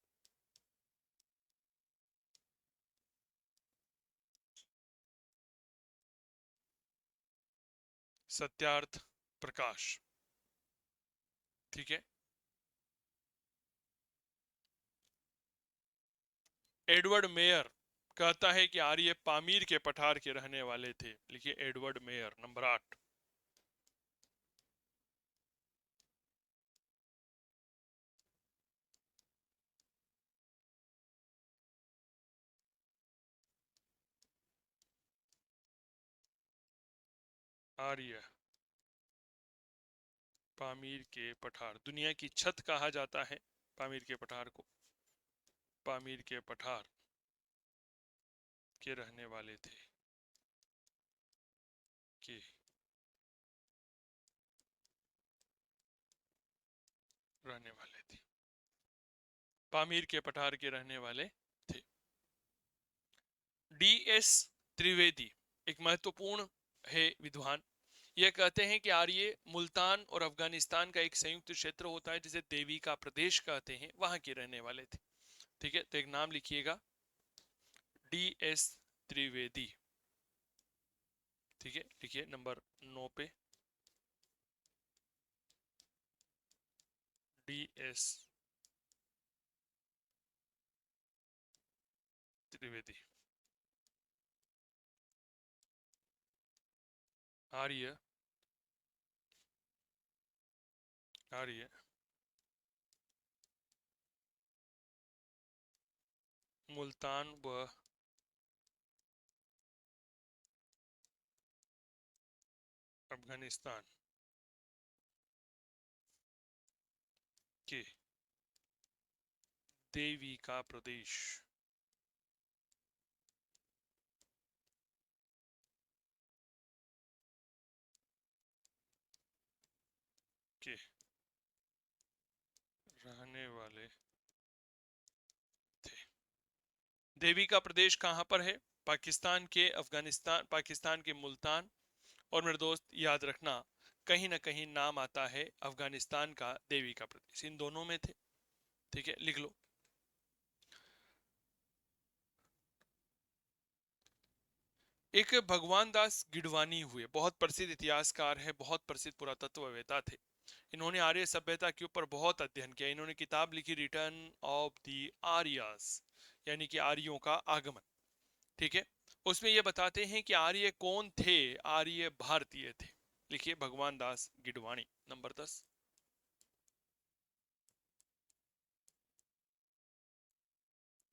सत्यार्थ प्रकाश, ठीक है। एडवर्ड मेयर कहता है कि आर्य पामीर के पठार के रहने वाले थे। लिखिए एडवर्ड मेयर नंबर 8। आर्य पामीर के पठार, दुनिया की छत कहा जाता है पामीर के पठार को पामीर के पठार के रहने वाले थे के रहने वाले थे पामीर के पठार के रहने वाले थे। DS त्रिवेदी एक महत्वपूर्ण है विद्वान। यह कहते हैं कि आर्य मुल्तान और अफगानिस्तान का एक संयुक्त क्षेत्र होता है जिसे देवी का प्रदेश कहते हैं, वहां के रहने वाले थे। ठीक है, तो एक नाम लिखिएगा DS त्रिवेदी। ठीक है, लिखिए नंबर 9 पे DS त्रिवेदी। आर्य आर्य मुल्तान व अफगानिस्तान के देवी का प्रदेश के रहने वाले थे। देवी का प्रदेश कहां पर है? पाकिस्तान के अफगानिस्तान, पाकिस्तान के मुल्तान। और मेरे दोस्त याद रखना, कहीं ना कहीं नाम आता है अफगानिस्तान का देवी का प्रदेश, इन दोनों में थे। ठीक है, लिख लो। एक भगवान दास गिडवानी हुए, बहुत प्रसिद्ध इतिहासकार है, बहुत प्रसिद्ध पुरातत्ववेत्ता थे। इन्होंने आर्य सभ्यता के ऊपर बहुत अध्ययन किया। इन्होंने किताब लिखी रिटर्न ऑफ द आर्यस, यानी कि आर्यों का आगमन। ठीक है, उसमें ये बताते हैं कि आर्य कौन थे। आर्य भारतीय थे। लिखिए भगवान दास गिडवाणी, नंबर 10।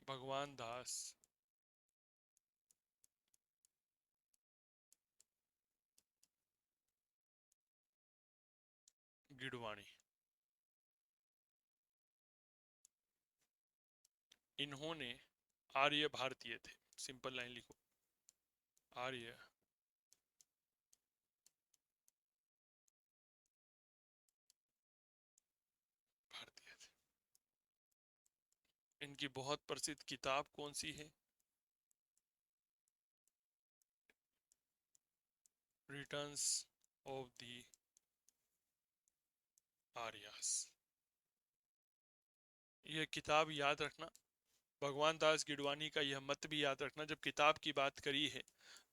भगवान दास गिडवाणी, इन्होंने आर्य भारतीय थे। सिंपल लाइन लिखो, आर्य भारतीय थे। इनकी बहुत प्रसिद्ध किताब कौन सी है? Returns of the आर्यस। यह किताब याद रखना, भगवान दास गिडवानी का यह मत भी याद रखना। जब किताब की बात करी है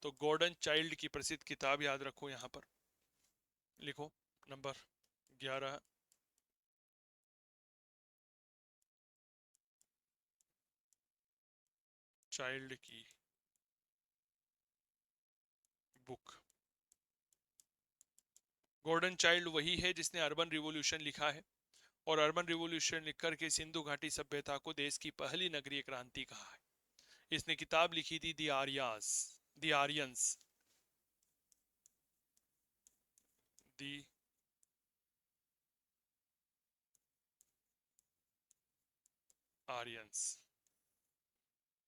तो गॉर्डन चाइल्ड की प्रसिद्ध किताब याद रखो। यहां पर लिखो नंबर 11, चाइल्ड की बुक। गॉर्डन चाइल्ड वही है जिसने अर्बन रिवॉल्यूशन लिखा है, और अर्बन रिवॉल्यूशन लिखकर के सिंधु घाटी सभ्यता को देश की पहली नगरीय क्रांति कहा है। इसने किताब लिखी थी दी आर्यास, दी आर्यंस, दी आर्यंस।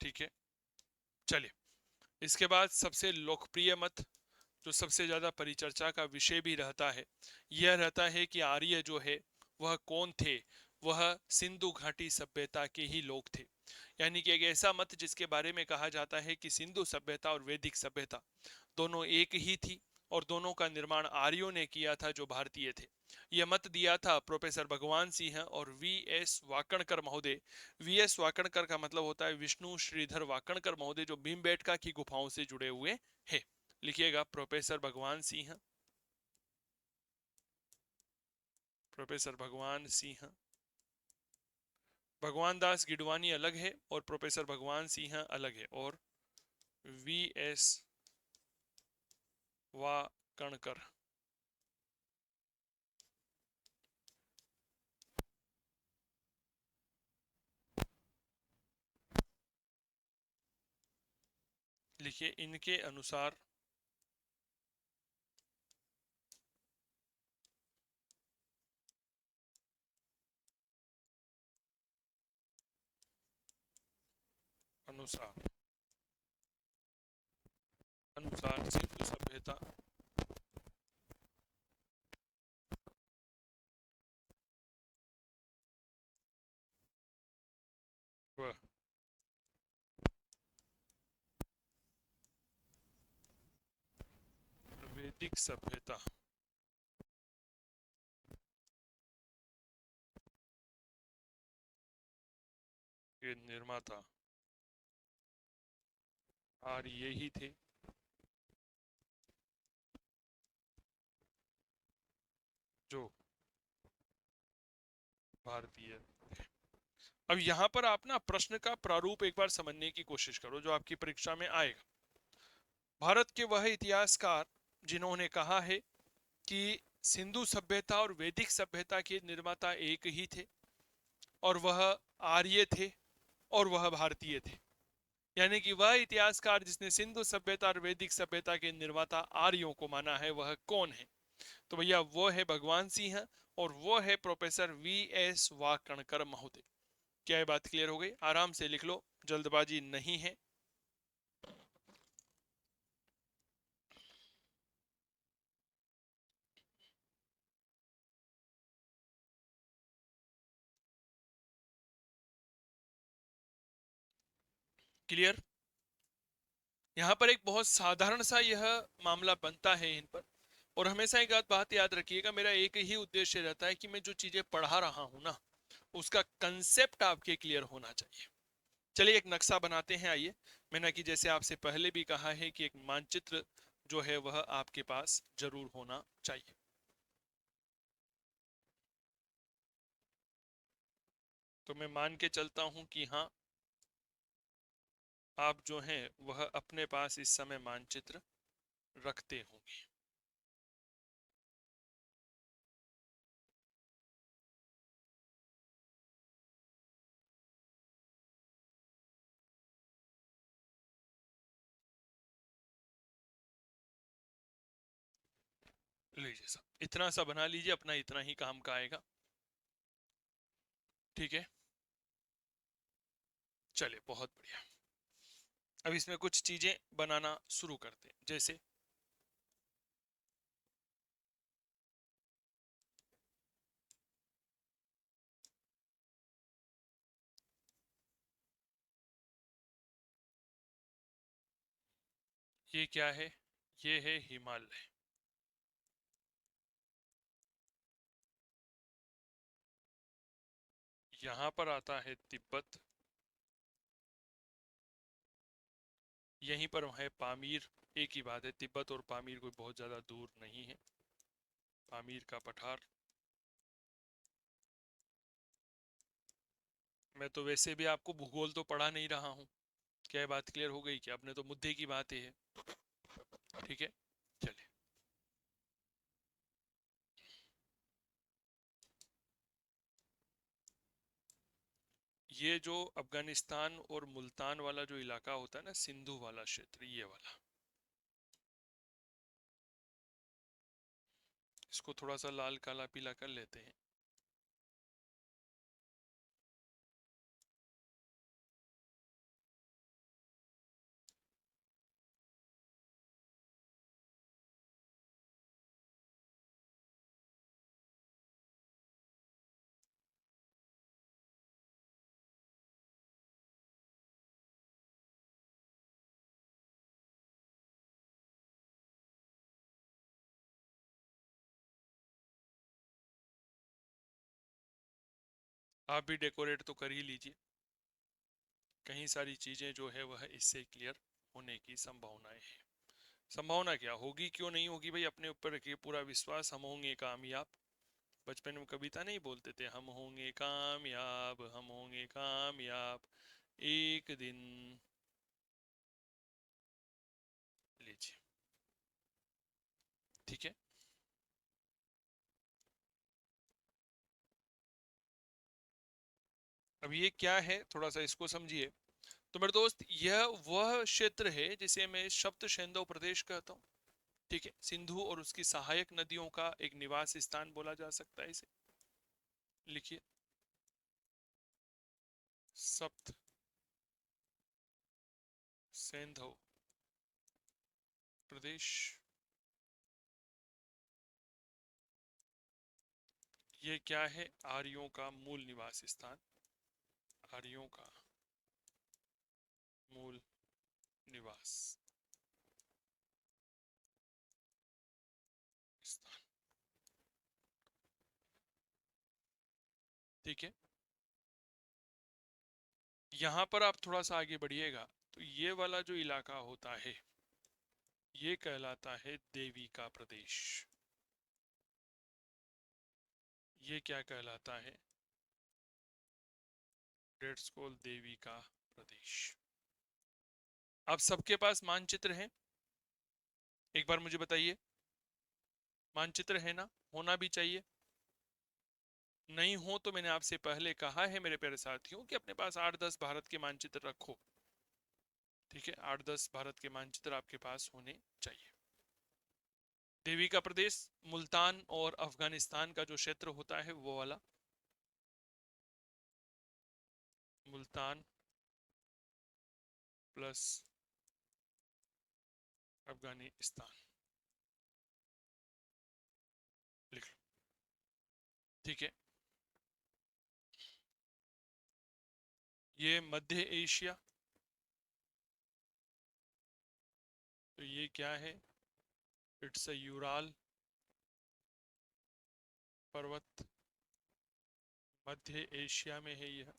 ठीक है, चलिए इसके बाद सबसे लोकप्रिय मत, जो सबसे ज्यादा परिचर्चा का विषय भी रहता है, यह रहता है कि आर्य जो है वह कौन थे। वह सिंधु घाटी सभ्यता के ही लोग थे। यानी कि एक ऐसा मत जिसके बारे में कहा जाता है कि सिंधु सभ्यता और वैदिक सभ्यता दोनों एक ही थी, और दोनों का निर्माण आर्यों ने किया था जो भारतीय थे। यह मत दिया था प्रोफेसर भगवान सिंह और VS वाकणकर महोदय। VS वाकणकर का मतलब होता है विष्णु श्रीधर वाकणकर महोदय, जो भीमबेटका की गुफाओं से जुड़े हुए हैं। लिखिएगा प्रोफेसर भगवान सिंह, प्रोफेसर भगवान सिंह। भगवान दास गिडवानी अलग है और प्रोफेसर भगवान सिंह अलग है, और VS वाकणकर। लिखिए इनके अनुसार अनुसार अनुसार सिंधु सभ्यता व वैदिक सभ्यता के निर्माता आर्य ही थे। जो भारतीय। अब यहां पर आप ना प्रश्न का प्रारूप एक बार समझने की कोशिश करो जो आपकी परीक्षा में आएगा। भारत के वह इतिहासकार जिन्होंने कहा है कि सिंधु सभ्यता और वैदिक सभ्यता के निर्माता एक ही थे और वह आर्य थे और वह भारतीय थे। यानी कि वह इतिहासकार जिसने सिंधु सभ्यता और वैदिक सभ्यता के निर्माता आर्यों को माना है वह कौन है? तो भैया वो है भगवान सिंह और वो है प्रोफेसर वी.एस. वाकणकर महोदय। क्या ये बात क्लियर हो गई? आराम से लिख लो, जल्दबाजी नहीं है। क्लियर? यहाँ पर एक बहुत साधारण सा यह मामला बनता है इन पर। और हमेशा एक बात याद रखिएगा, मेरा एक ही उद्देश्य रहता है कि मैं जो चीजें पढ़ा रहा हूं ना उसका कंसेप्ट आपके क्लियर होना चाहिए। चलिए एक नक्शा बनाते हैं, आइए। मैंने कि जैसे आपसे पहले भी कहा है कि एक मानचित्र जो है वह आपके पास जरूर होना चाहिए। तो मैं मान के चलता हूं कि हाँ आप जो हैं वह अपने पास इस समय मानचित्र रखते होंगे। लीजिए साहब, इतना सा बना लीजिए, अपना इतना ही काम का आएगा। ठीक है, चलिए बहुत बढ़िया। अब इसमें कुछ चीजें बनाना शुरू करते हैं। जैसे ये क्या है? ये है हिमालय। यहां पर आता है तिब्बत। यहीं पर है पामीर। एक ही बात है, तिब्बत और पामीर कोई बहुत ज्यादा दूर नहीं है। पामीर का पठार। मैं तो वैसे भी आपको भूगोल तो पढ़ा नहीं रहा हूँ। क्या ये बात क्लियर हो गई? कि अपने तो मुद्दे की बात है। ठीक है, चलिए। ये जो अफगानिस्तान और मुल्तान वाला जो इलाका होता है ना, सिंधु वाला क्षेत्र, ये वाला, इसको थोड़ा सा लाल काला पीला कर लेते हैं। आप भी डेकोरेट तो कर ही लीजिए। कहीं सारी चीजें जो है वह इससे क्लियर होने की संभावनाएं हैं। संभावना क्या होगी, क्यों नहीं होगी भाई? अपने ऊपर रखिए पूरा विश्वास, हम होंगे कामयाब। बचपन में कविता नहीं बोलते थे, हम होंगे कामयाब, हम होंगे कामयाब एक दिन। लीजिए, ठीक है। अब ये क्या है, थोड़ा सा इसको समझिए। तो मेरे दोस्त, यह वह क्षेत्र है जिसे मैं शब्द शेंदो प्रदेश कहता हूँ। ठीक है, सिंधु और उसकी सहायक नदियों का एक निवास स्थान बोला जा सकता है इसे। लिखिए, सप्त सिंधु प्रदेश। ये क्या है? आर्यों का मूल निवास स्थान, आर्यों का मूल निवास स्थान। ठीक है, यहां पर आप थोड़ा सा आगे बढ़िएगा तो ये वाला जो इलाका होता है ये कहलाता है देवी का प्रदेश। ये क्या कहलाता है? डेट्स कॉल्ड देवी का प्रदेश। अब सबके पास मानचित्र है? एक बार मुझे बताइए, मानचित्र है ना? होना भी चाहिए। नहीं हो तो मैंने आपसे पहले कहा है मेरे प्यारे साथियों कि अपने पास 8-10 भारत के मानचित्र रखो। ठीक है, 8-10 भारत के मानचित्र आपके पास होने चाहिए। देवी का प्रदेश मुल्तान और अफगानिस्तान का जो क्षेत्र होता है वो वाला, मुल्तान प्लस अफगानिस्तान, लिख लो। ठीक है, ये मध्य एशिया, तो ये क्या है? इट्स अ यूराल पर्वत, मध्य एशिया में है यह।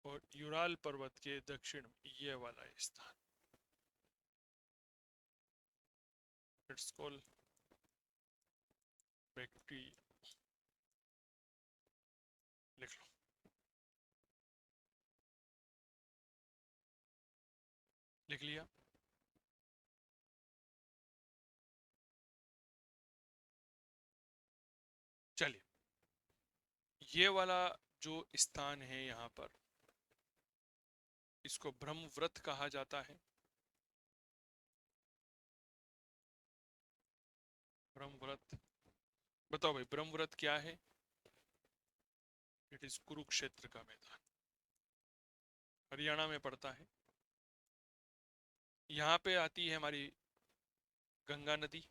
और यूराल पर्वत के दक्षिण ये वाला स्थान, इट्स कॉल्ड बैक्टीरिया, लिख लो। लिख लिया? चलिए, ये वाला जो स्थान है यहाँ पर इसको ब्रह्मव्रत कहा जाता है। ब्रह्मव्रत, बताओ भाई ब्रह्मव्रत क्या है? इट इज कुरुक्षेत्र का मैदान, हरियाणा में पड़ता है। यहाँ पे आती है हमारी गंगा नदी,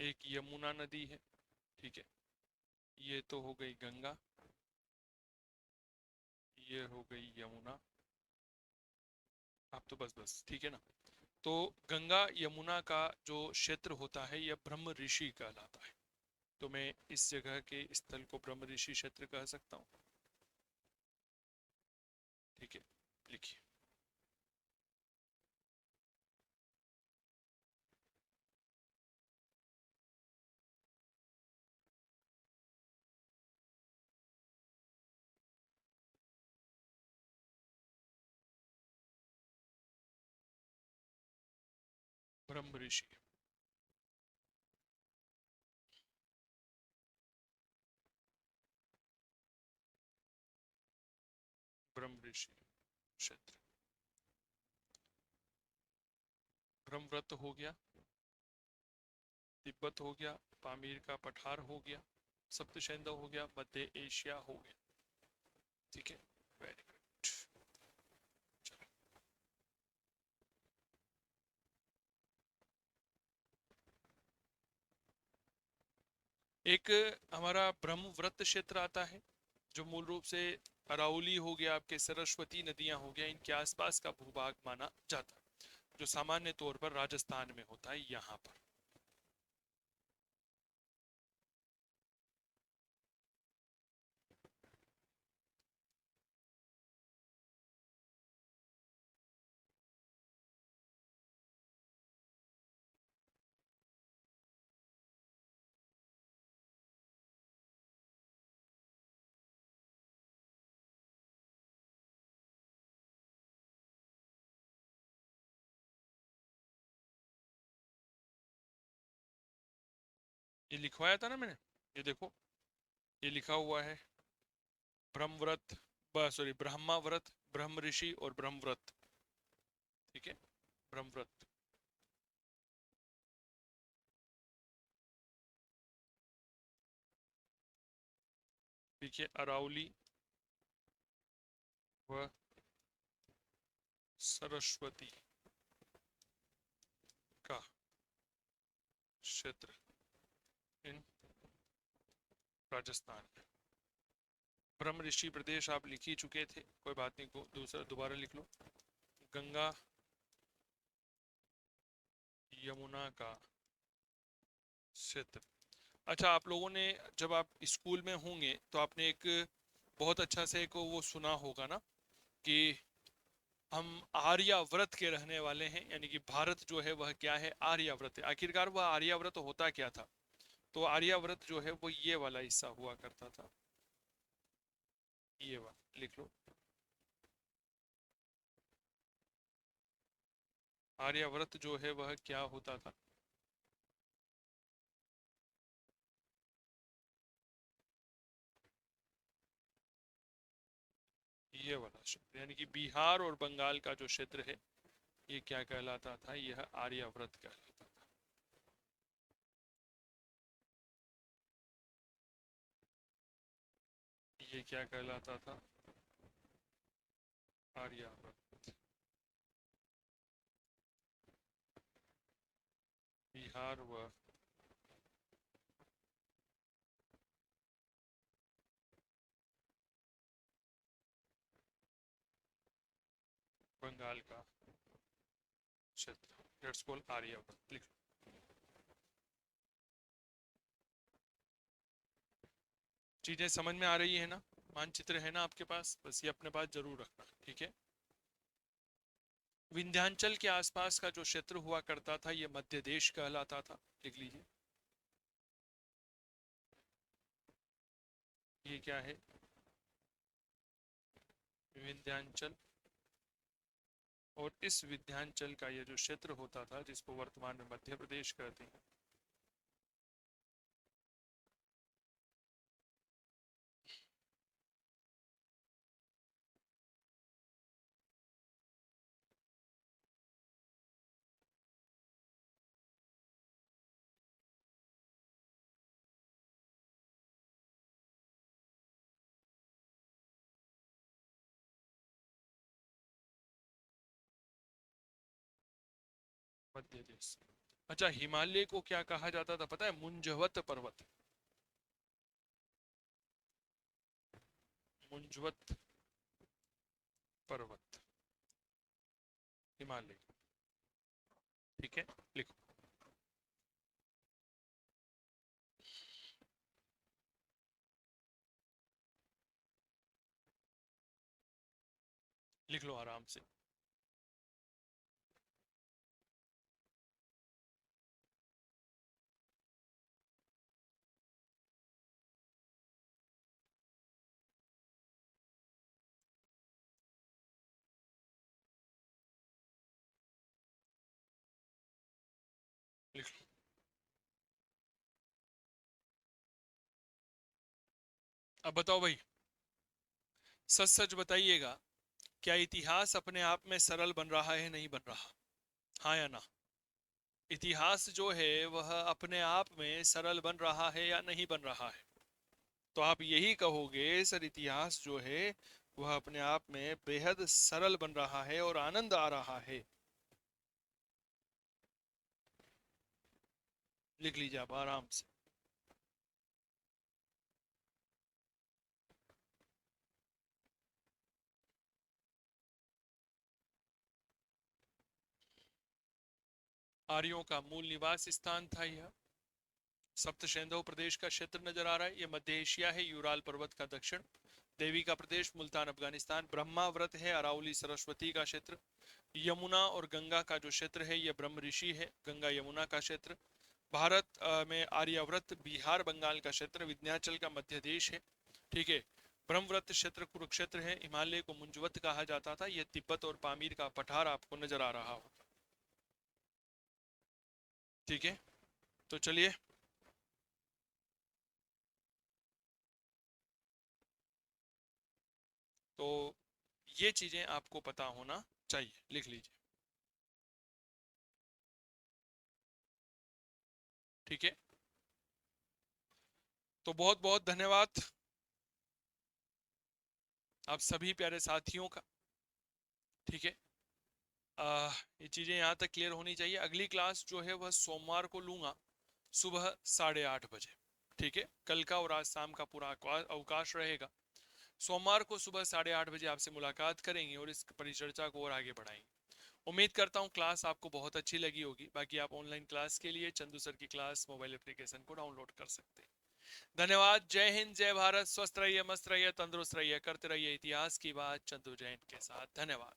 एक यमुना नदी है। ठीक है, ये तो हो गई गंगा, ये हो गई यमुना। आप तो बस बस ठीक है ना। तो गंगा यमुना का जो क्षेत्र होता है यह ब्रह्म ऋषि कहलाता है। तो मैं इस जगह के स्थल को ब्रह्म ऋषि क्षेत्र कह सकता हूँ। ठीक है, लिखिए। ब्रह्म ऋषि, ब्रह्म ऋषि क्षेत्र, ब्रह्मव्रत हो गया, तिब्बत हो गया, पामीर का पठार हो गया, सप्तशृंग हो गया, मध्य एशिया हो गया। ठीक है, वेरी गुड। चलो, एक हमारा ब्रह्मव्रत क्षेत्र आता है जो मूल रूप से अरावली हो गया, आपके सरस्वती नदियां हो गया, इनके आसपास का भूभाग माना जाता है, जो सामान्य तौर पर राजस्थान में होता है यहाँ पर। ये लिखवाया था ना मैंने, ये देखो, ये लिखा हुआ है ब्रह्मव्रत, सॉरी ब्रह्माव्रत, ब्रह्म ऋषि और ब्रह्मव्रत। ठीक है, ब्रह्मव्रत। देखिए, अरावली व सरस्वती का क्षेत्र इन राजस्थान। ब्रह्म ऋषि प्रदेश आप लिख ही चुके थे, कोई बात नहीं, को दूसरा दोबारा लिख लो। गंगा यमुना का क्षेत्र। अच्छा, आप लोगों ने जब आप स्कूल में होंगे तो आपने एक बहुत अच्छा से एक वो सुना होगा ना कि हम आर्याव्रत के रहने वाले हैं, यानी कि भारत जो है वह क्या है, आर्याव्रत है। आखिरकार वह आर्याव्रत होता क्या था? तो आर्याव्रत जो है वो ये वाला हिस्सा हुआ करता था, ये वाला लिख लो। आर्याव्रत जो है वह क्या होता था? ये वाला क्षेत्र, यानी कि बिहार और बंगाल का जो क्षेत्र है ये क्या कहलाता था? यह आर्याव्रत कहलाता था। ये क्या कहलाता था? आर्यावर्त। बिहार व बंगाल का क्षेत्र, लेट्स कॉल आर्यावर्त, लिख लो। चीजें समझ में आ रही है ना? मानचित्र है ना आपके पास? बस ये अपने पास जरूर रखना, ठीक है। विंध्याचल के आसपास का जो क्षेत्र हुआ करता था ये मध्य देश कहलाता था, लिख लीजिए। ये क्या है? विंध्याचल। और इस विंध्याचल का ये जो क्षेत्र होता था जिसको वर्तमान में मध्य प्रदेश कहते हैं, मध्य देश। अच्छा, हिमालय को क्या कहा जाता था पता है? मुंजवत पर्वत। मुंजवत पर्वत, हिमालय। ठीक है, लिखो। लिख लो आराम से। लिख लो। अब बताओ भाई, सच सच बताइएगा, क्या इतिहास अपने आप में सरल बन रहा है, नहीं बन रहा? हाँ या ना? इतिहास जो है वह अपने आप में सरल बन रहा है या नहीं बन रहा है? तो आप यही कहोगे सर, इतिहास जो है वह अपने आप में बेहद सरल बन रहा है और आनंद आ रहा है। लिख लीजिए आप आराम से। आर्यों का मूल निवास स्थान था यह। सप्तशेंदो प्रदेश का क्षेत्र नजर आ रहा है, यह मध्य एशिया है, यूराल पर्वत का दक्षिण। देवी का प्रदेश मुल्तान अफगानिस्तान। ब्रह्माव्रत है अरावली सरस्वती का क्षेत्र। यमुना और गंगा का जो क्षेत्र है यह ब्रह्म ऋषि है, गंगा यमुना का क्षेत्र। भारत में आर्याव्रत बिहार बंगाल का क्षेत्र, विंध्याचल का मध्य देश है, ठीक है। ब्रह्मव्रत क्षेत्र कुरुक्षेत्र है। हिमालय को मुंजवत कहा जाता था। यह तिब्बत और पामीर का पठार आपको नजर आ रहा होगा, ठीक है। तो चलिए, तो ये चीजें आपको पता होना चाहिए, लिख लीजिए, ठीक है। तो बहुत बहुत धन्यवाद आप सभी प्यारे साथियों का, ठीक है। ये चीजें यहाँ तक क्लियर होनी चाहिए। अगली क्लास जो है वह सोमवार को लूंगा, सुबह 8:30 बजे। ठीक है, कल का और आज शाम का पूरा अवकाश रहेगा। सोमवार को सुबह 8:30 बजे आपसे मुलाकात करेंगे और इस परिचर्चा को और आगे बढ़ाएंगे। उम्मीद करता हूँ क्लास आपको बहुत अच्छी लगी होगी। बाकी आप ऑनलाइन क्लास के लिए चंदू सर की क्लास मोबाइल एप्लीकेशन को डाउनलोड कर सकते हैं। धन्यवाद। जय हिंद, जय भारत। स्वस्थ रहिए, मस्त रहिए, तंदुरुस्त रहिए, करते रहिए इतिहास की बात चंदू जैन के साथ। धन्यवाद।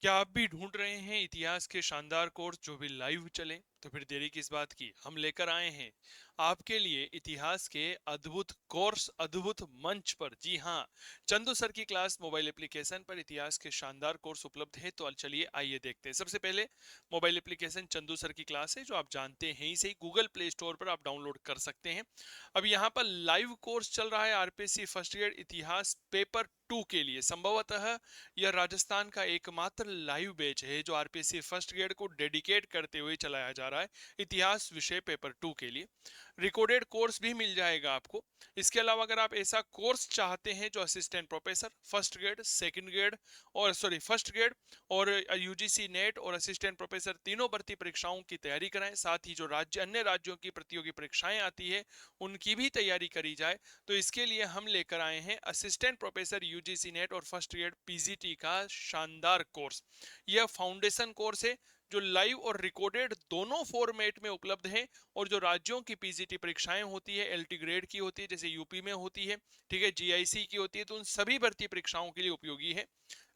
क्या आप भी ढूंढ रहे हैं इतिहास के शानदार कोर्स जो भी लाइव चले? तो फिर देरी किस बात की, हम लेकर आए हैं आपके लिए इतिहास के अद्भुत कोर्स, अद्भुत मंच पर। जी हाँ, चंदू सर की क्लास मोबाइल एप्लीकेशन पर इतिहास के शानदार कोर्स उपलब्ध है। तो चलिए आइए देखते हैं। सबसे पहले मोबाइल एप्लीकेशन चंदू सर की क्लास है, जो आप जानते हैं ही सही, गूगल प्ले स्टोर पर आप डाउनलोड कर सकते हैं। अब यहाँ पर लाइव कोर्स चल रहा है आरपीएससी फर्स्ट ग्रेड इतिहास पेपर 2 के लिए। संभवतः यह राजस्थान का एकमात्र लाइव बैच है जो आरपीएससी फर्स्ट ग्रेड को डेडिकेट करते हुए चलाया जा रहा है इतिहास विषय पेपर 2 के लिए। रिकॉर्डेड कोर्स भी मिल जाएगा आपको। इसके अलावा अगर आप ऐसा कोर्स चाहते हैं जो assistant professor first grade, second grade और फर्स्ट ग्रेड और यूजीसी नेट और असिस्टेंट प्रोफेसर तीनों भर्ती परीक्षाओं की तैयारी कराएं, साथ ही जो अन्य राज्यों की प्रतियोगी परीक्षाएं आती है उनकी भी तैयारी करी जाए, तो इसके लिए हम लेकर आए हैं असिस्टेंट प्रोफेसर यूजीसी नेट और फर्स्ट ग्रेड पीजीटी का शानदार कोर्स। यह फाउंडेशन कोर्स है जो लाइव और रिकॉर्डेड दोनों फॉर्मेट में उपलब्ध है। और जो राज्यों की पीजीटी परीक्षाएं होती है, एलटी ग्रेड की होती है, जैसे यूपी में होती है, ठीक है, जीआईसी की होती है, तो उन सभी भर्ती परीक्षाओं के लिए उपयोगी है।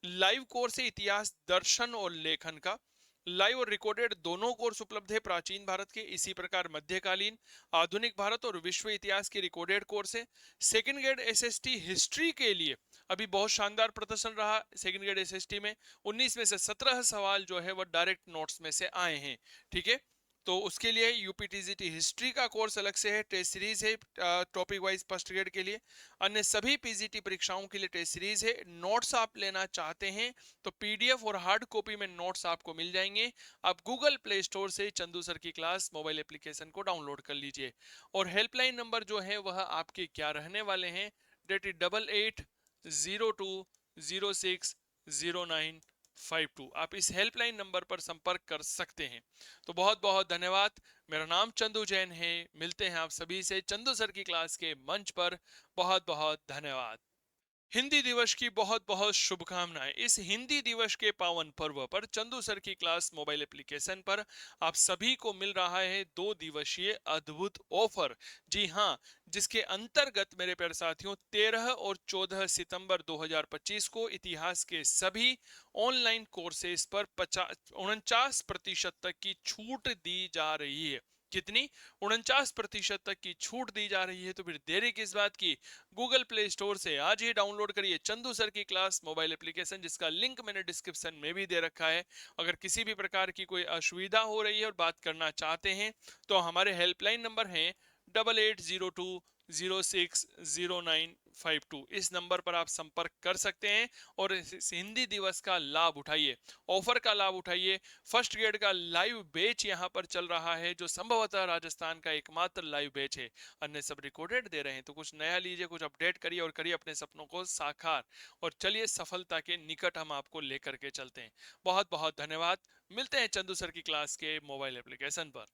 लाइव कोर्स है इतिहास, दर्शन और लेखन का। लाइव और रिकॉर्डेड दोनों कोर्स उपलब्ध है प्राचीन भारत के, इसी प्रकार मध्यकालीन, आधुनिक भारत और विश्व इतिहास के रिकॉर्डेड कोर्स है। सेकंड ग्रेड एसएसटी हिस्ट्री के लिए अभी बहुत शानदार प्रदर्शन रहा सेकंड ग्रेड एसएसटी में। 19 में से 17 सवाल जो है वो डायरेक्ट नोट्स में से आए हैं। ठीक है, तो उसके लिए यूपीटीजीटी हिस्ट्री का कोर्स अलग से है, टेस्ट सीरीज है टॉपिक वाइज फर्स्ट ग्रेड के लिए। अन्य सभी पीजीटी परीक्षाओं के लिए टेस्ट सीरीज है। नोट्स आप लेना चाहते हैं तो पीडीएफ और हार्ड कॉपी में नोट्स आपको मिल जाएंगे। आप गूगल प्ले स्टोर से चंदू सर की क्लास मोबाइल एप्लीकेशन को डाउनलोड कर लीजिए। और हेल्पलाइन नंबर जो है वह आपके क्या रहने वाले हैं, डेट इज 8802060952। आप इस हेल्पलाइन नंबर पर संपर्क कर सकते हैं। तो बहुत बहुत धन्यवाद। मेरा नाम चंदू जैन है। मिलते हैं आप सभी से चंदू सर की क्लास के मंच पर। बहुत बहुत धन्यवाद। हिंदी दिवस की बहुत बहुत शुभकामनाएं। इस हिंदी दिवस के पावन पर्व पर चंदू सर की क्लास मोबाइल एप्लीकेशन पर आप सभी को मिल रहा है 2 दिवसीय अद्भुत ऑफर। जी हां, जिसके अंतर्गत मेरे प्यारे साथियों 13 और 14 सितंबर 2025 को इतिहास के सभी ऑनलाइन कोर्सेज पर 49% तक की छूट दी जा रही है। कितनी? 49% तक की छूट दी जा रही है। तो फिर देरी किस बात की, गूगल प्ले स्टोर से आज ही डाउनलोड करिए चंदू सर की क्लास मोबाइल एप्लीकेशन, जिसका लिंक मैंने डिस्क्रिप्शन में भी दे रखा है। अगर किसी भी प्रकार की कोई असुविधा हो रही है और बात करना चाहते हैं तो हमारे हेल्पलाइन नंबर हैं 8802060952। इस नंबर पर आप संपर्क कर सकते हैं और इस हिंदी दिवस का लाभ उठाइए, ऑफर का लाभ उठाइए। फर्स्ट ग्रेड का लाइव बैच यहाँ पर चल रहा है जो संभवतः राजस्थान का एकमात्र लाइव बैच है। अन्य सब रिकॉर्डेड दे रहे हैं, तो कुछ नया लीजिए, कुछ अपडेट करिए और करिए अपने सपनों को साकार। और चलिए सफलता के निकट हम आपको लेकर के चलते हैं। बहुत बहुत धन्यवाद। मिलते हैं चंदू सर की क्लास के मोबाइल एप्लीकेशन पर।